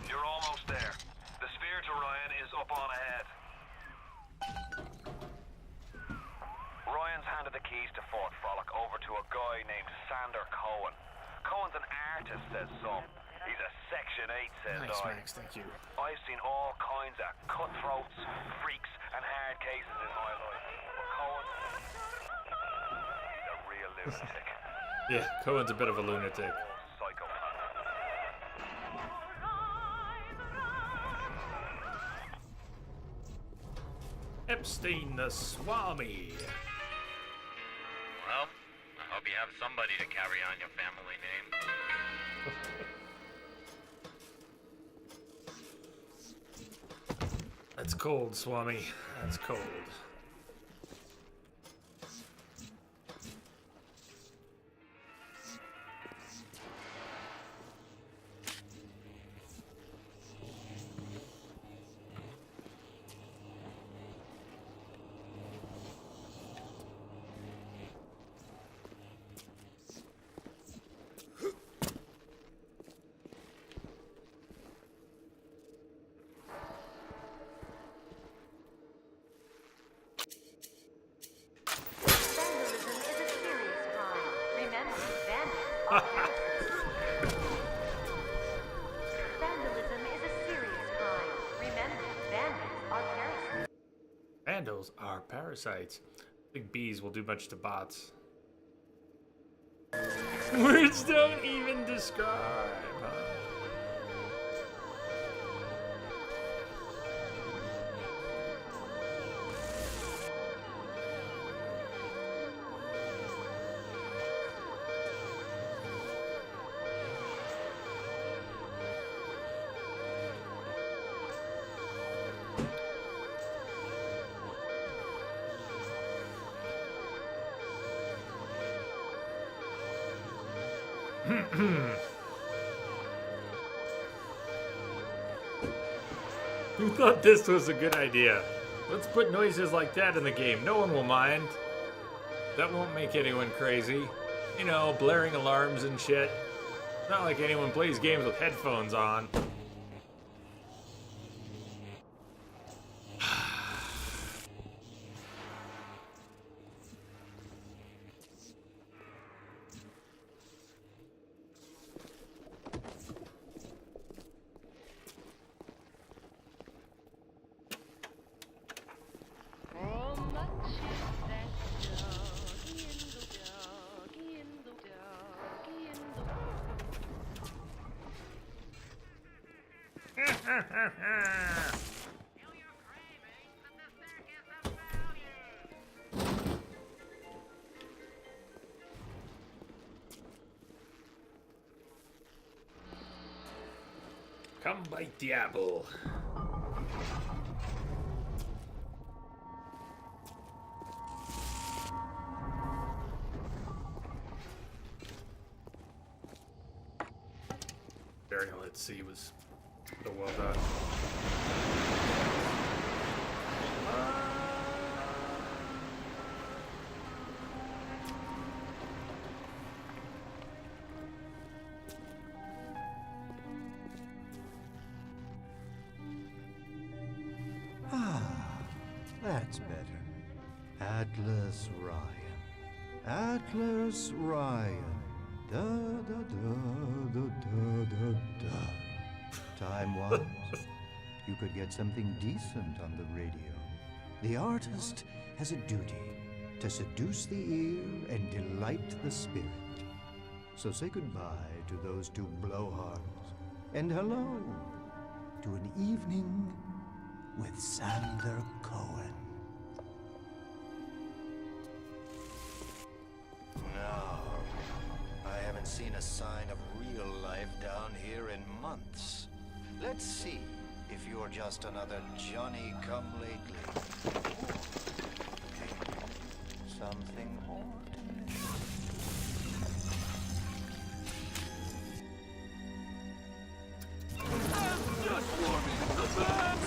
N: You're almost there. The sphere to Ryan is up on ahead. Ryan's handed the keys to Fort Frolic over to a guy named Sander Cohen. Cohen's an artist, says some. He's a Section 8, says
A: Nice,
N: I.
A: Max, thank you.
N: I've seen all kinds of cutthroats, freaks, and hard cases in my life. But Cohen, he's a real lunatic.
A: Yeah, Cohen's a bit of a lunatic.
N: Psychopath.
A: Epstein the Swami.
O: Well, I hope you have somebody to carry on your family name.
A: That's cold, Swami. That's cold. Vandals are parasites. I think bees will do much to bots. Words don't even describe. Who thought this was a good idea? Let's put noises like that in the game. No one will mind. That won't make anyone crazy. You know, blaring alarms and shit. It's not like anyone plays games with headphones on. Come by Diablo. Burial at sea was so well done.
P: That's better. Atlas Ryan. Atlas Ryan. Da da da da da da da. Time-wise, you could get something decent on the radio. The artist has a duty to seduce the ear and delight the spirit. So say goodbye to those two blowhards, and hello to an evening with Sander Cohen. No, I haven't seen a sign of real life down here in months. Let's see if you're just another Johnny-come-lately. Something more to me.
E: Just warming the back!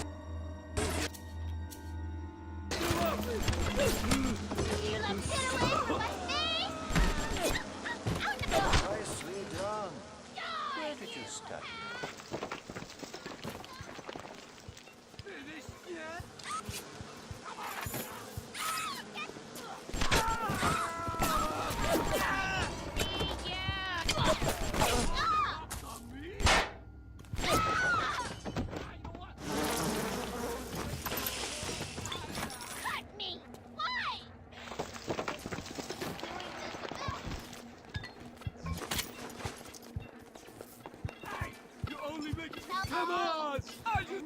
F: You left it away from my face!
P: Nicely done. Where did you study?
E: Finished yet?
F: Cut me! Why?
E: You only make it. Come on! I just.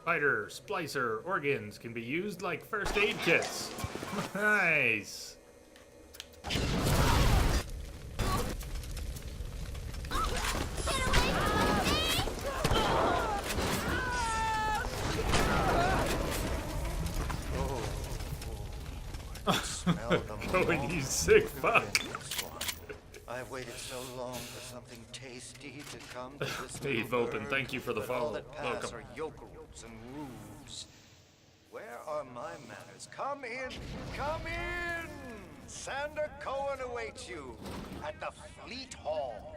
A: Spider, splicer, organs can be used like first aid kits. Nice.
P: Smell them.
A: Cohen, you sick fuck.
P: I've waited so long for something tasty to come to this
A: Dave
P: little
A: Open,
P: bird,
A: thank you for the
P: but all
A: follow.
P: that pass
A: Welcome.
P: are yokels and rubes. Where are my manners? Come in! Come in! Sander Cohen awaits you at the Fleet Hall.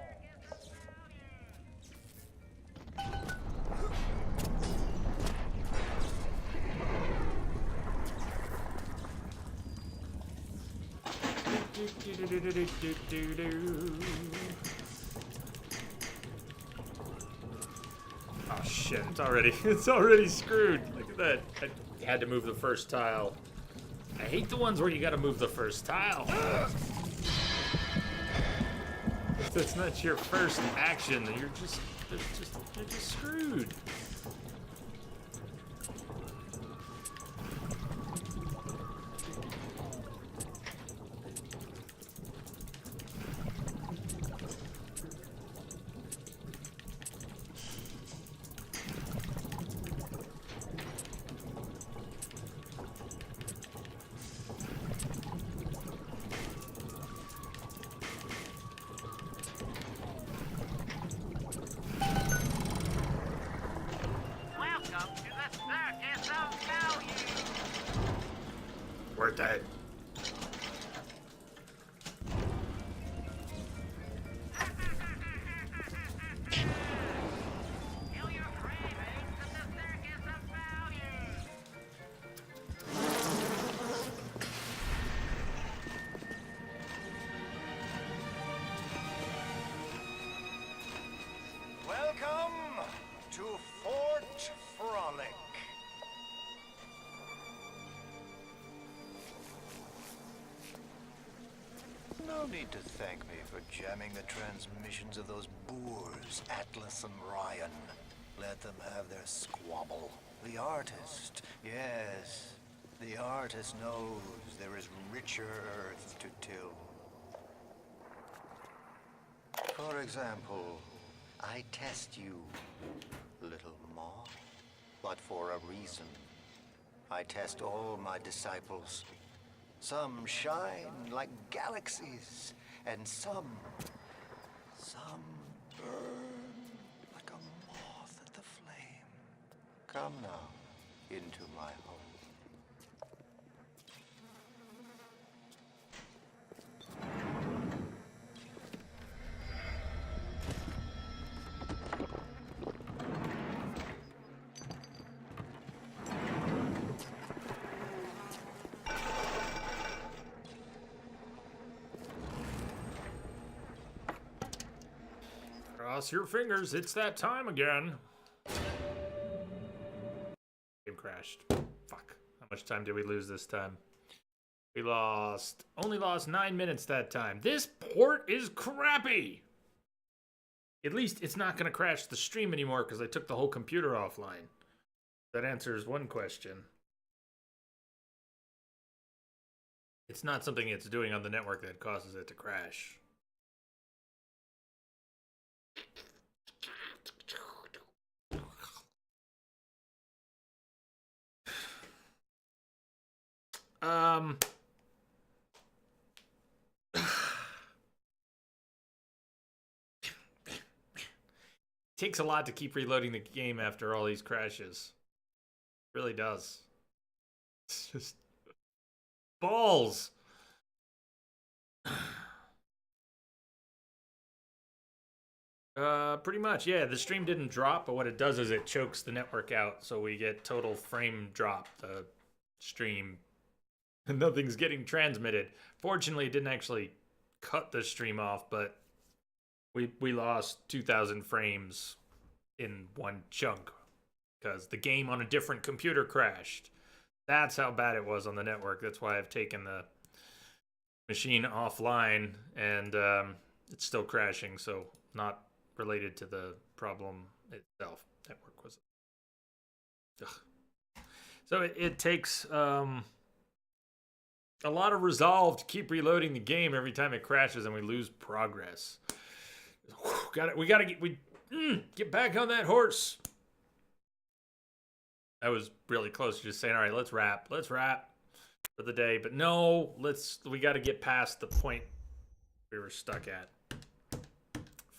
A: Oh shit, it's already screwed. Look at that. I had to move the first tile. I hate the ones where you gotta move the first tile. If that's not your first action, then you're just screwed.
N: Welcome to the Circus of Value.
A: We're dead.
N: Feel your cravings at the Circus of Value.
P: Welcome to Fort Frolic. No need to thank me for jamming the transmissions of those boors, Atlas and Ryan. Let them have their squabble. The artist, yes, the artist knows there is richer earth to till. For example, I test you, little moth, but for a reason. I test all my disciples. Some shine like galaxies, and some burn like a moth at the flame. Come now, into my home.
A: Cross your fingers, it's that time again. Game crashed. Fuck. How much time did we lose this time? We only lost 9 minutes that time. This port is crappy. At least it's not going to crash the stream anymore because I took the whole computer offline. That answers one question. It's not something it's doing on the network that causes it to crash. It takes a lot to keep reloading the game after all these crashes. It really does. It's just balls. Pretty much, yeah. The stream didn't drop, but what it does is it chokes the network out, so we get total frame drop. The stream, nothing's getting transmitted. Fortunately, it didn't actually cut the stream off, but we lost 2,000 frames in one chunk because the game on a different computer crashed. That's how bad it was on the network. That's why I've taken the machine offline, and it's still crashing, so not related to the problem itself. Network was... Ugh. So it takes a lot of resolve to keep reloading the game every time it crashes and we lose progress. We gotta get back on that horse. I was really close to just saying, all right, let's wrap for the day. But no, we gotta get past the point we were stuck at.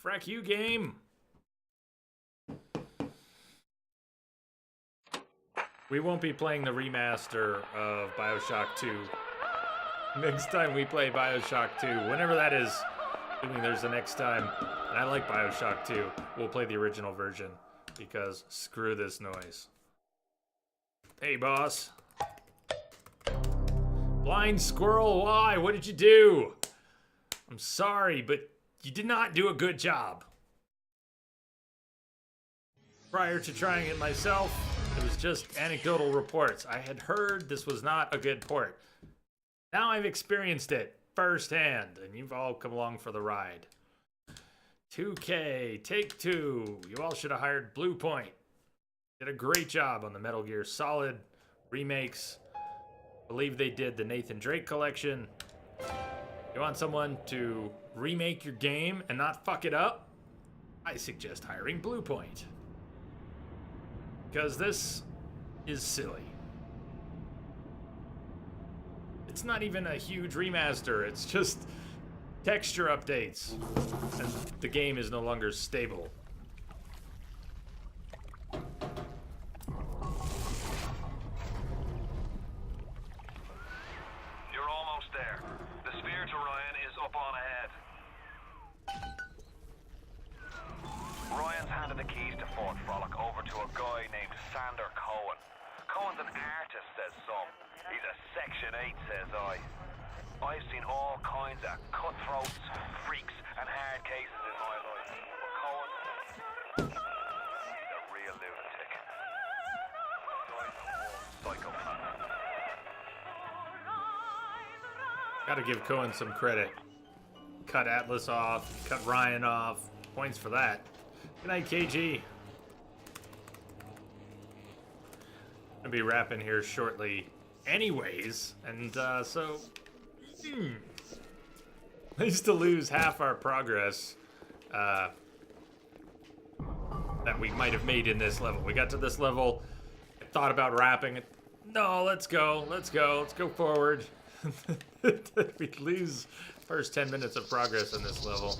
A: Frack you, game. We won't be playing the remaster of BioShock 2. Next time we play BioShock 2, whenever that is, assuming there's the next time, and I like BioShock 2, we'll play the original version, because screw this noise. Hey, boss. Blind squirrel, why? What did you do? I'm sorry, but you did not do a good job. Prior to trying it myself, it was just anecdotal reports. I had heard this was not a good port. Now I've experienced it firsthand, and you've all come along for the ride. 2K, Take Two. You all should have hired Blue Point. Did a great job on the Metal Gear Solid remakes. I believe they did the Nathan Drake collection. You want someone to remake your game and not fuck it up? I suggest hiring Blue Point. Because this is silly. It's not even a huge remaster, it's just texture updates. And the game is no longer stable.
N: You're almost there. The sphere to Ryan is up on ahead. Ryan's handed the keys to Fort Frolic over to a guy named Sander Cohen. Cohen's an artist, says some. He's a Section 8, says I. I've seen all kinds of cutthroats, freaks, and hard cases in my life. But Cohen, he's a real lunatic. Psychopath.
A: Gotta give Cohen some credit. Cut Atlas off, cut Ryan off. Points for that. Good night, KG. I'll be wrapping here shortly anyways, and so I used to lose half our progress that we might have made in this level. We got to this level, I thought about wrapping it. No, let's go forward. We lose first 10 minutes of progress in this level.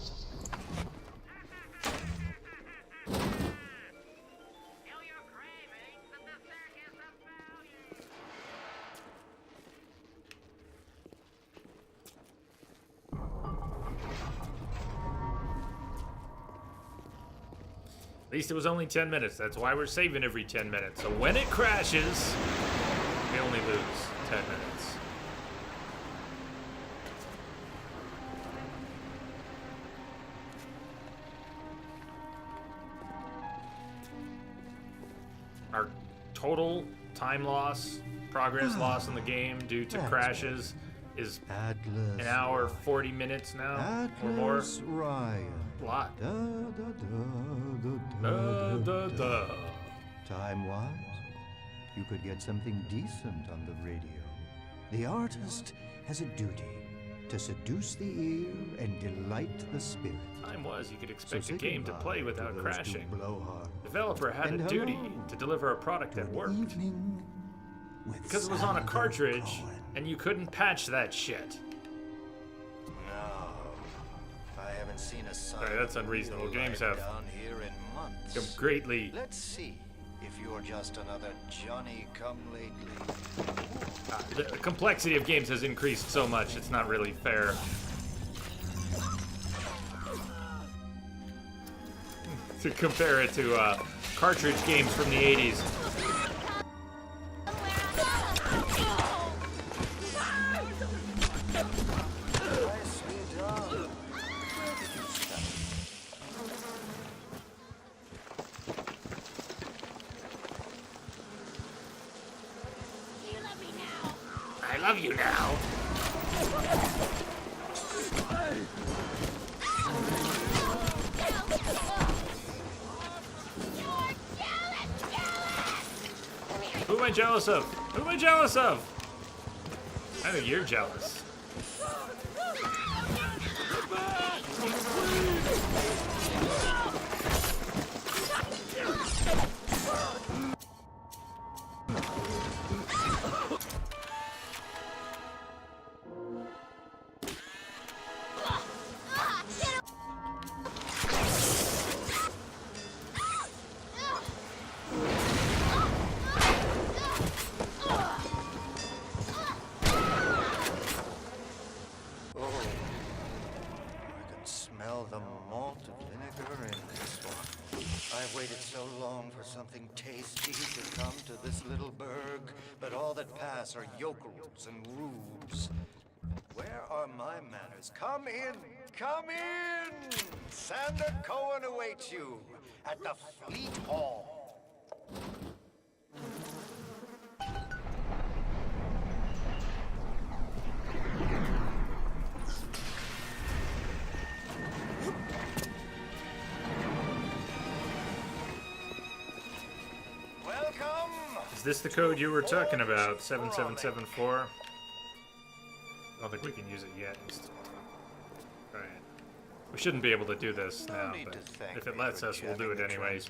A: At least it was only 10 minutes. That's why we're saving every 10 minutes. So when it crashes, we only lose 10 minutes. Our total time loss, progress loss in the game due to crashes is
P: Atlas
A: an hour,
P: Ryan.
A: 40 minutes now, or more.
P: Atlas Ryan.
A: A lot.
P: Da, da, da, da. Time-wise, you could get something decent on the radio. The artist has a duty to seduce the ear and delight the spirit.
A: Time was you could
P: So
A: expect
P: say
A: a game to
P: goodbye
A: play
P: to
A: without
P: those
A: crashing.
P: two blowhards.
A: Developer had
P: And
A: a duty
P: hello
A: to deliver a product that worked.
P: Evening with
A: Because it was on a
P: Sandra
A: cartridge,
P: Cohen.
A: and you couldn't patch that shit.
P: No, I haven't seen a sign.
A: Alright, that's unreasonable. Games have
P: down here in months.
A: become greatly...
P: Let's see if you're just another Johnny come lately.
A: the complexity of games has increased so much, it's not really fair. To compare it to cartridge games from the 80s. I love you now. Who am I jealous of? Who am I jealous of? I think you're jealous.
P: The malt vinegar in this one. I've waited so long for something tasty to come to this little burg, but all that pass are yokels and rubes. Where are my manners? Come in! Come in! Sandra Cohen awaits you at the Fleet Hall.
A: Is this the code you were talking about? 7774? I don't think we can use it yet. Right. We shouldn't be able to do this now, but if it lets us, we'll do it anyways.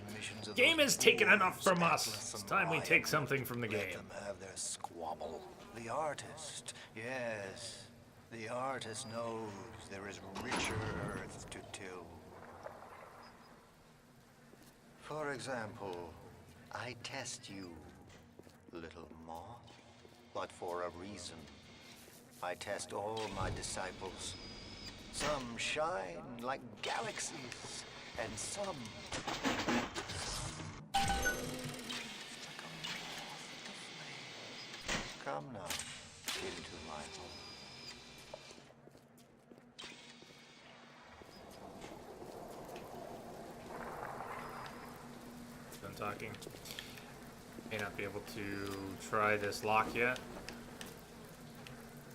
A: Game has taken enough from us. It's time we take something from the game.
P: Let them have their squabble. The artist, yes, the artist knows there is richer earth to till. For example, I test you, little moth, but for a reason. I test all my disciples. Some shine like galaxies, and some like a moth at the flame. Come now, into my home.
A: Done talking. May not be able to try this lock yet.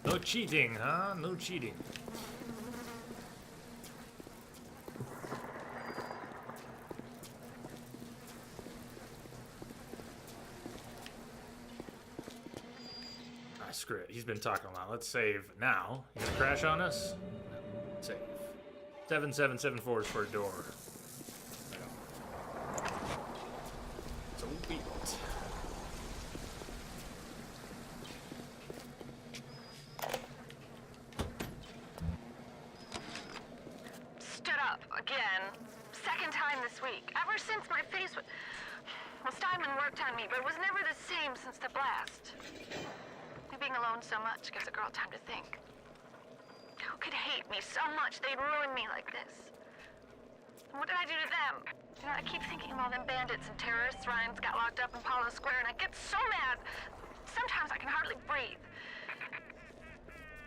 A: No cheating, huh? No cheating. Ah, screw it. He's been talking a lot. Let's save now. You gonna crash on us? Save. 7774 is for a door. So beat.
C: Stood up again. Second time this week. Ever since my face was... Well, Steinman worked on me, but it was never the same since the blast. Being alone so much gives a girl time to think. Who could hate me so much they'd ruin me like this? And what did I do to them? You know, I keep thinking of all them bandits and terrorists Ryan's got locked up in Palo Square, and I get so mad. Sometimes I can hardly breathe.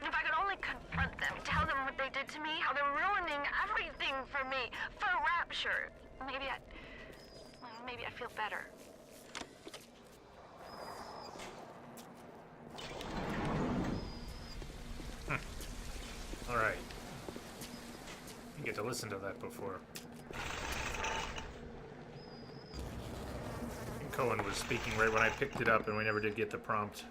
C: If I could only confront them, tell them what they did to me, how they're ruining everything for me, for Rapture, maybe I'd feel better.
A: listened to that before. And Cohen was speaking right when I picked it up, and we never did get the prompt.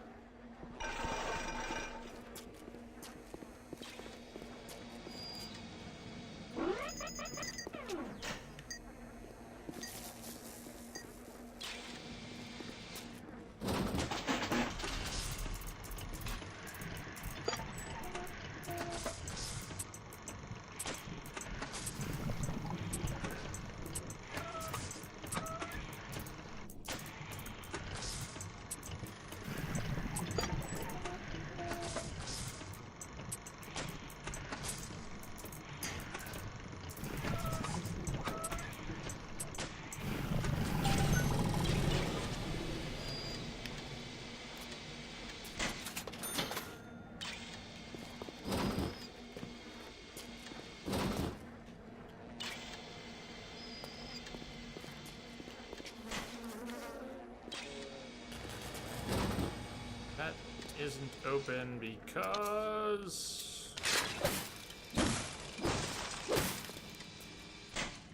A: Isn't open because...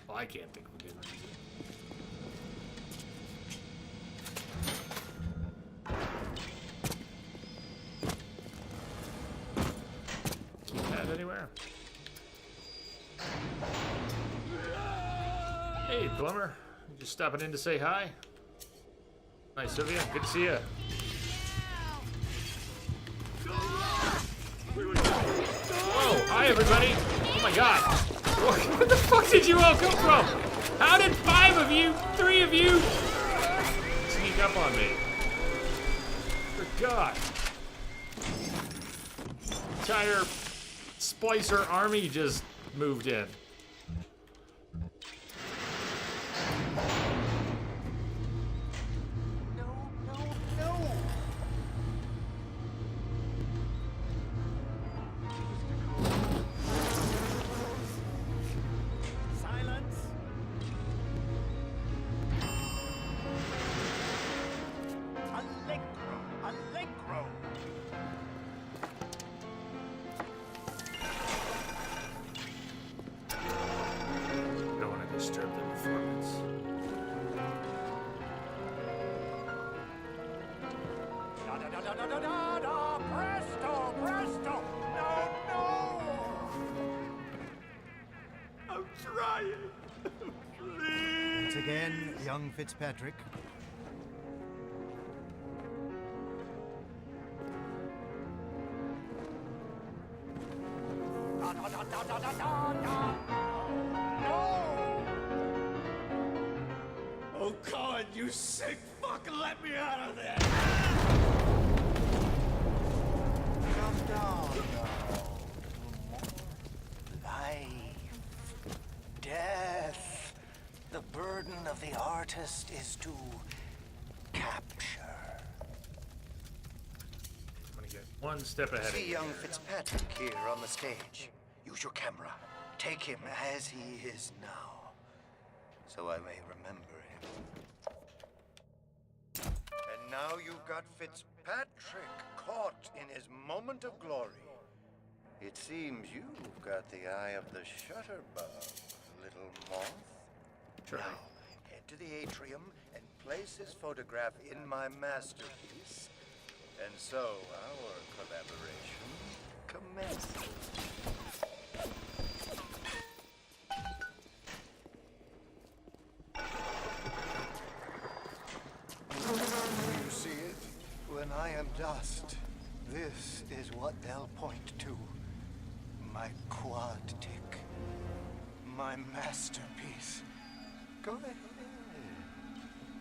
A: Well, I can't think of a good reason. Keypad anywhere? Hey, plumber. You just stopping in to say hi? Nice of you. Good to see you. Whoa, hi everybody! Oh my god! Where the fuck did you all come from? How did 3 of you sneak up on me? For God. Entire Splicer army just moved in.
P: Young Fitzpatrick.
E: Oh God, you sick fuck, let me out of there!
P: Calm down now. Life. Death. The burden of the artist is to capture.
A: I'm gonna get one step ahead of
P: See
A: you.
P: young Fitzpatrick here on the stage. Use your camera. Take him as he is now, so I may remember him. And now you've got Fitzpatrick caught in his moment of glory. It seems you've got the eye of the shutterbug, little moth.
A: Sure.
P: Now, head to the atrium and place his photograph in my masterpiece. And so our collaboration commences. You see it? When I am dust, this is what they'll point to. My quad tick. My masterpiece. Go ahead.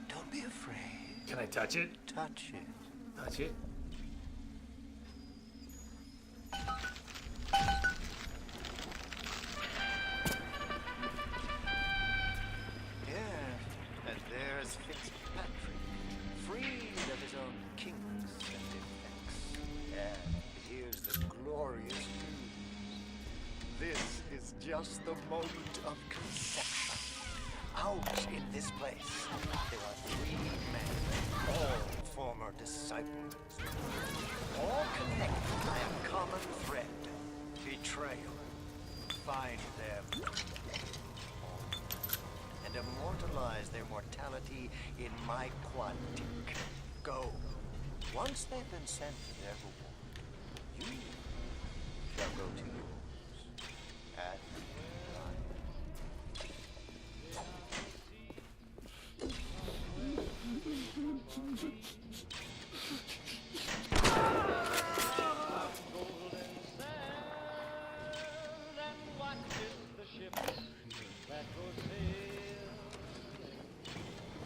P: Don't be afraid.
A: Can I touch it?
P: Touch it.
A: Touch it?
P: Yes, and there's Fitzpatrick, freed of his own kinks and defects. And here's the glorious news. This is just the moment of conception. Out in this place, there are 3 men, all former disciples, all connected by a common thread: betrayal.
K: find them and immortalize their mortality in my quantic. Go. Once they've been sent to their reward, you shall go to yours at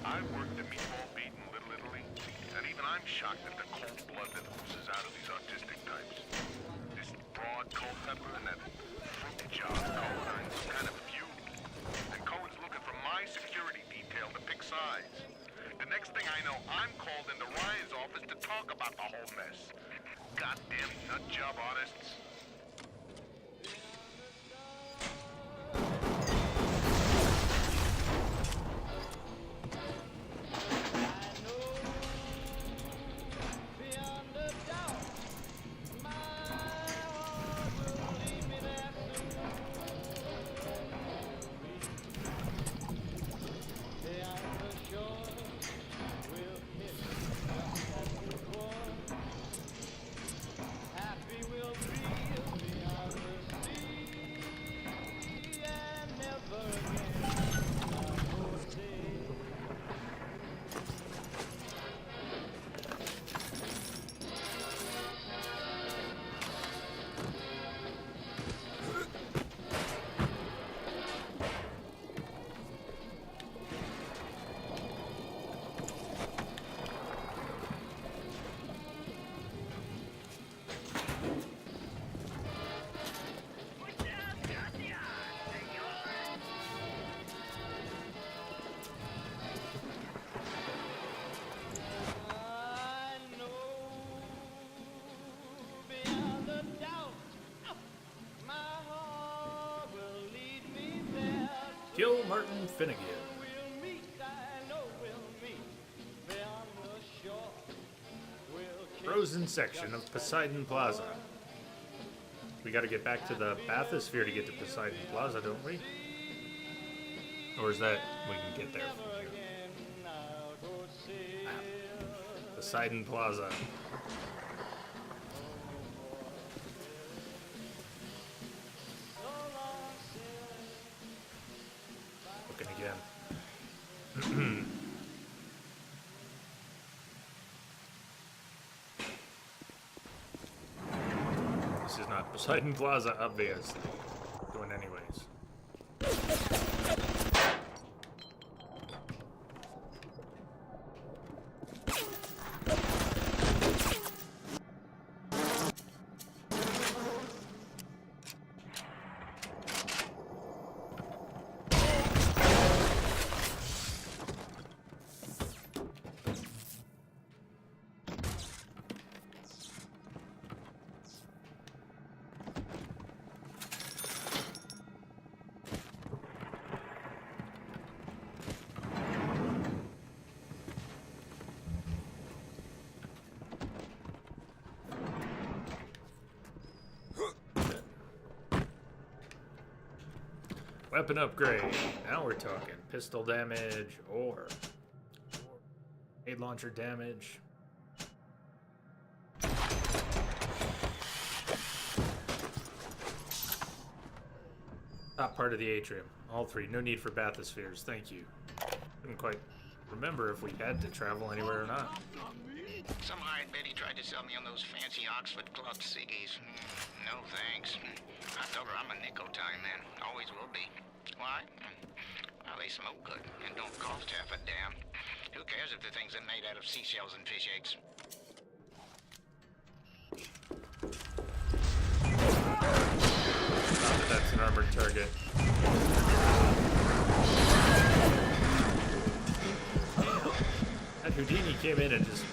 D: I've worked in meatball beating Little Italy, and even I'm shocked at the cold blood that oozes out of these autistic types. This broad cold pepper and that fruit job Cohen are in some kind of feud. And Cohen's looking for my security detail to pick sides. The next thing I know, I'm called into Ryan's office to talk about the whole mess. Goddamn nut job artists.
A: Kill Martin Finnegan. Frozen section of Poseidon Plaza. We gotta get back to the bathysphere to get to Poseidon Plaza, don't we? Or is that we can get there from here? Poseidon Plaza. Looking again. This is not Poseidon Plaza, obviously. Going anyways. Weapon upgrade. Now we're talking. Pistol damage or grenade launcher damage. Top part of the atrium. All three. No need for bathyspheres. Thank you. Couldn't quite remember if we had to travel anywhere or not.
K: Some hired Betty tried to sell me on those fancy Oxford Club ciggies. No thanks. I told her I'm a nicotine man. Always will be. Why? Well, they smoke good and don't cost half a damn. Who cares if the things are made out of seashells and fish eggs?
A: Not that that's an armored target. That Houdini came in and just...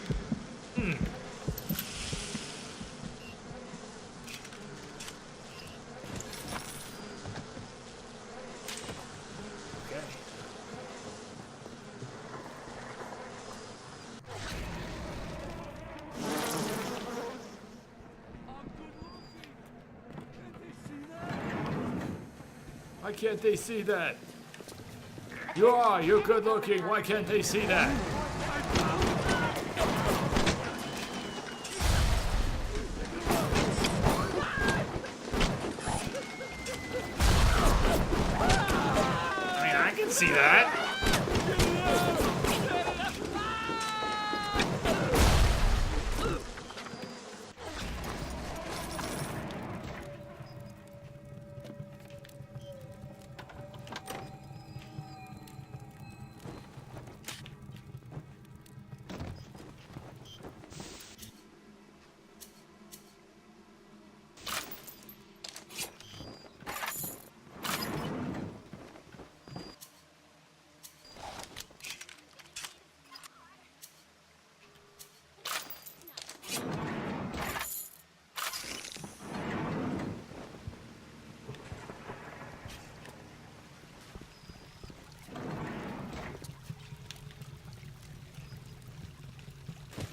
A: Why can't they see that? You're good looking. Why can't they see that? I mean, I can see that.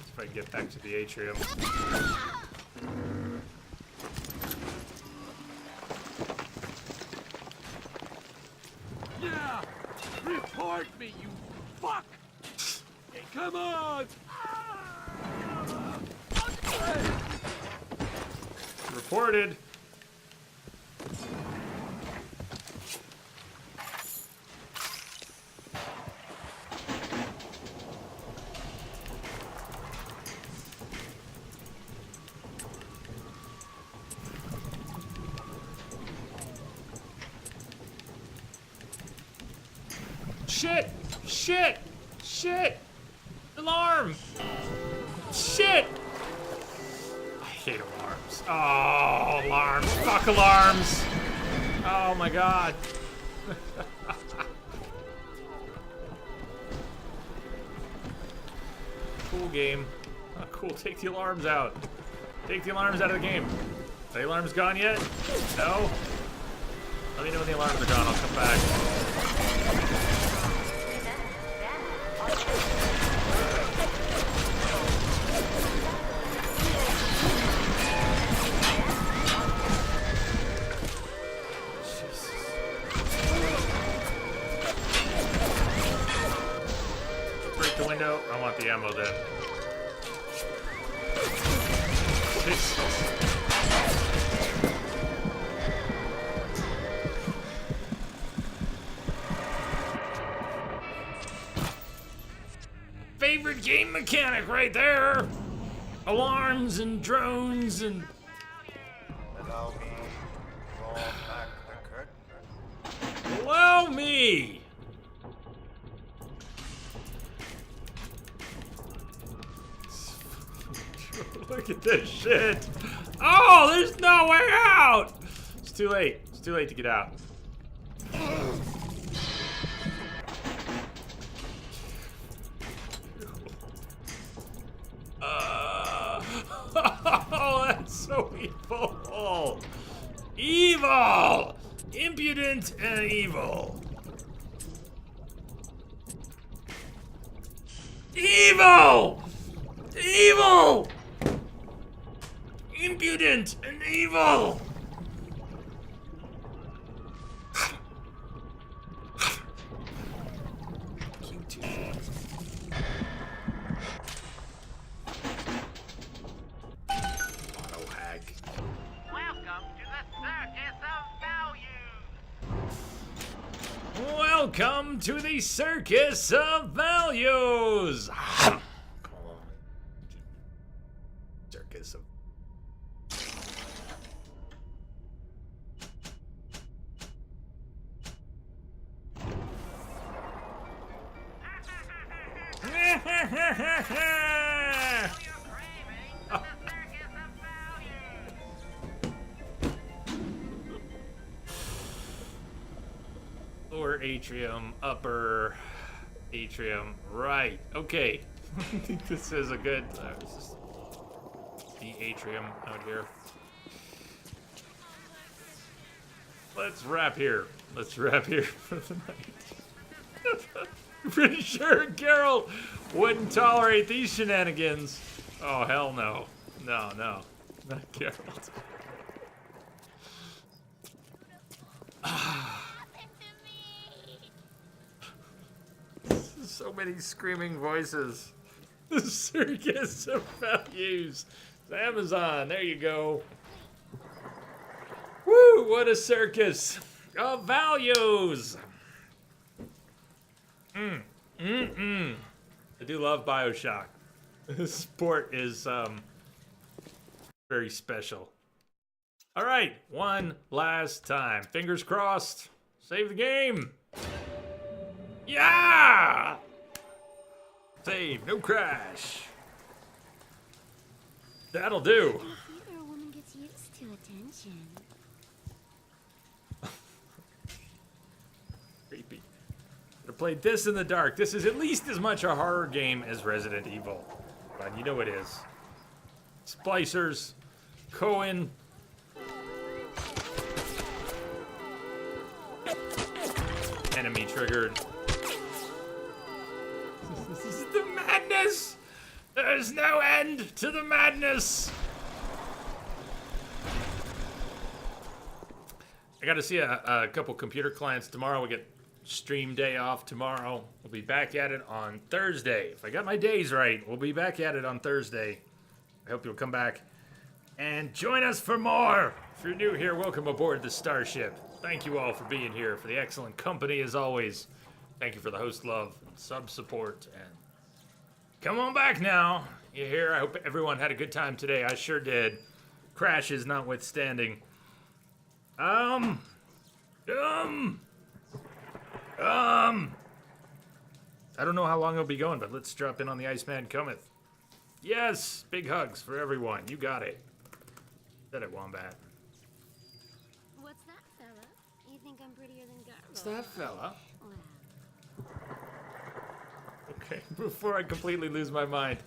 A: If I can get back to the atrium.
E: Yeah! Report me, you fuck! Hey, come on!
A: Reported. Shit! Shit! Shit! Alarm! Shit! I hate alarms. Oh, alarms. Fuck alarms! Oh my god. Cool game. Oh, cool, take the alarms out. Take the alarms out of the game. Are the alarms gone yet? No? Let me know when the alarms are gone, I'll come back. Break the window. I want the ammo then. Favorite game mechanic right there. Alarms and drones and.
P: Allow me to draw back the curtain.
A: Allow me. Look at this shit. Oh, there's no way out. It's too late. It's too late to get out. Oh, that's so evil. Evil! Impudent and evil. Evil! Evil! Impudent and evil! Welcome to the Circus of Values! Circus of... Lower atrium, upper atrium, right. Okay. I think this is a good... this is the atrium out here. Let's wrap here. Let's wrap here for the night. Pretty sure Carol wouldn't tolerate these shenanigans. Oh, hell no. No, no. Not Carol. So many screaming voices. The circus of values. It's Amazon. There you go. Woo! What a circus of values. I do love BioShock. This port is very special. All right, one last time. Fingers crossed. Save the game. Yeah! Save, no crash. That'll do.
F: Either a woman gets used to attention.
A: Creepy. I played this in the dark. This is at least as much a horror game as Resident Evil. But you know it is. Splicers. Cohen. Enemy triggered. This is the madness! There's no end to the madness! I gotta see a couple computer clients tomorrow. We get stream day off tomorrow. We'll be back at it on Thursday. If I got my days right, we'll be back at it on Thursday. I hope you'll come back and join us for more. If you're new here, welcome aboard the Starship. Thank you all for being here, for the excellent company as always. Thank you for the host love and sub support. And come on back now. You hear? I hope everyone had a good time today. I sure did. Crashes notwithstanding. I don't know how long it'll be going, but let's drop in on the Iceman Cometh. Yes, big hugs for everyone. You got it. Said it, Wombat.
F: What's that, fella? You think I'm prettier than Garbo?
A: What's that, fella?
F: Well.
A: Okay, before I completely lose my mind,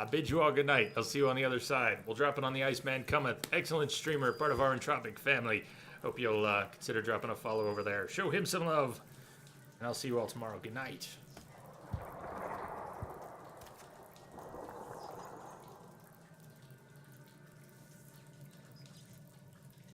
A: bid you all good night. I'll see you on the other side. We'll drop it on the Iceman Cometh. Excellent streamer, part of our Entropic family. Hope you'll consider dropping a follow over there. Show him some love. And I'll see you all tomorrow. Good night.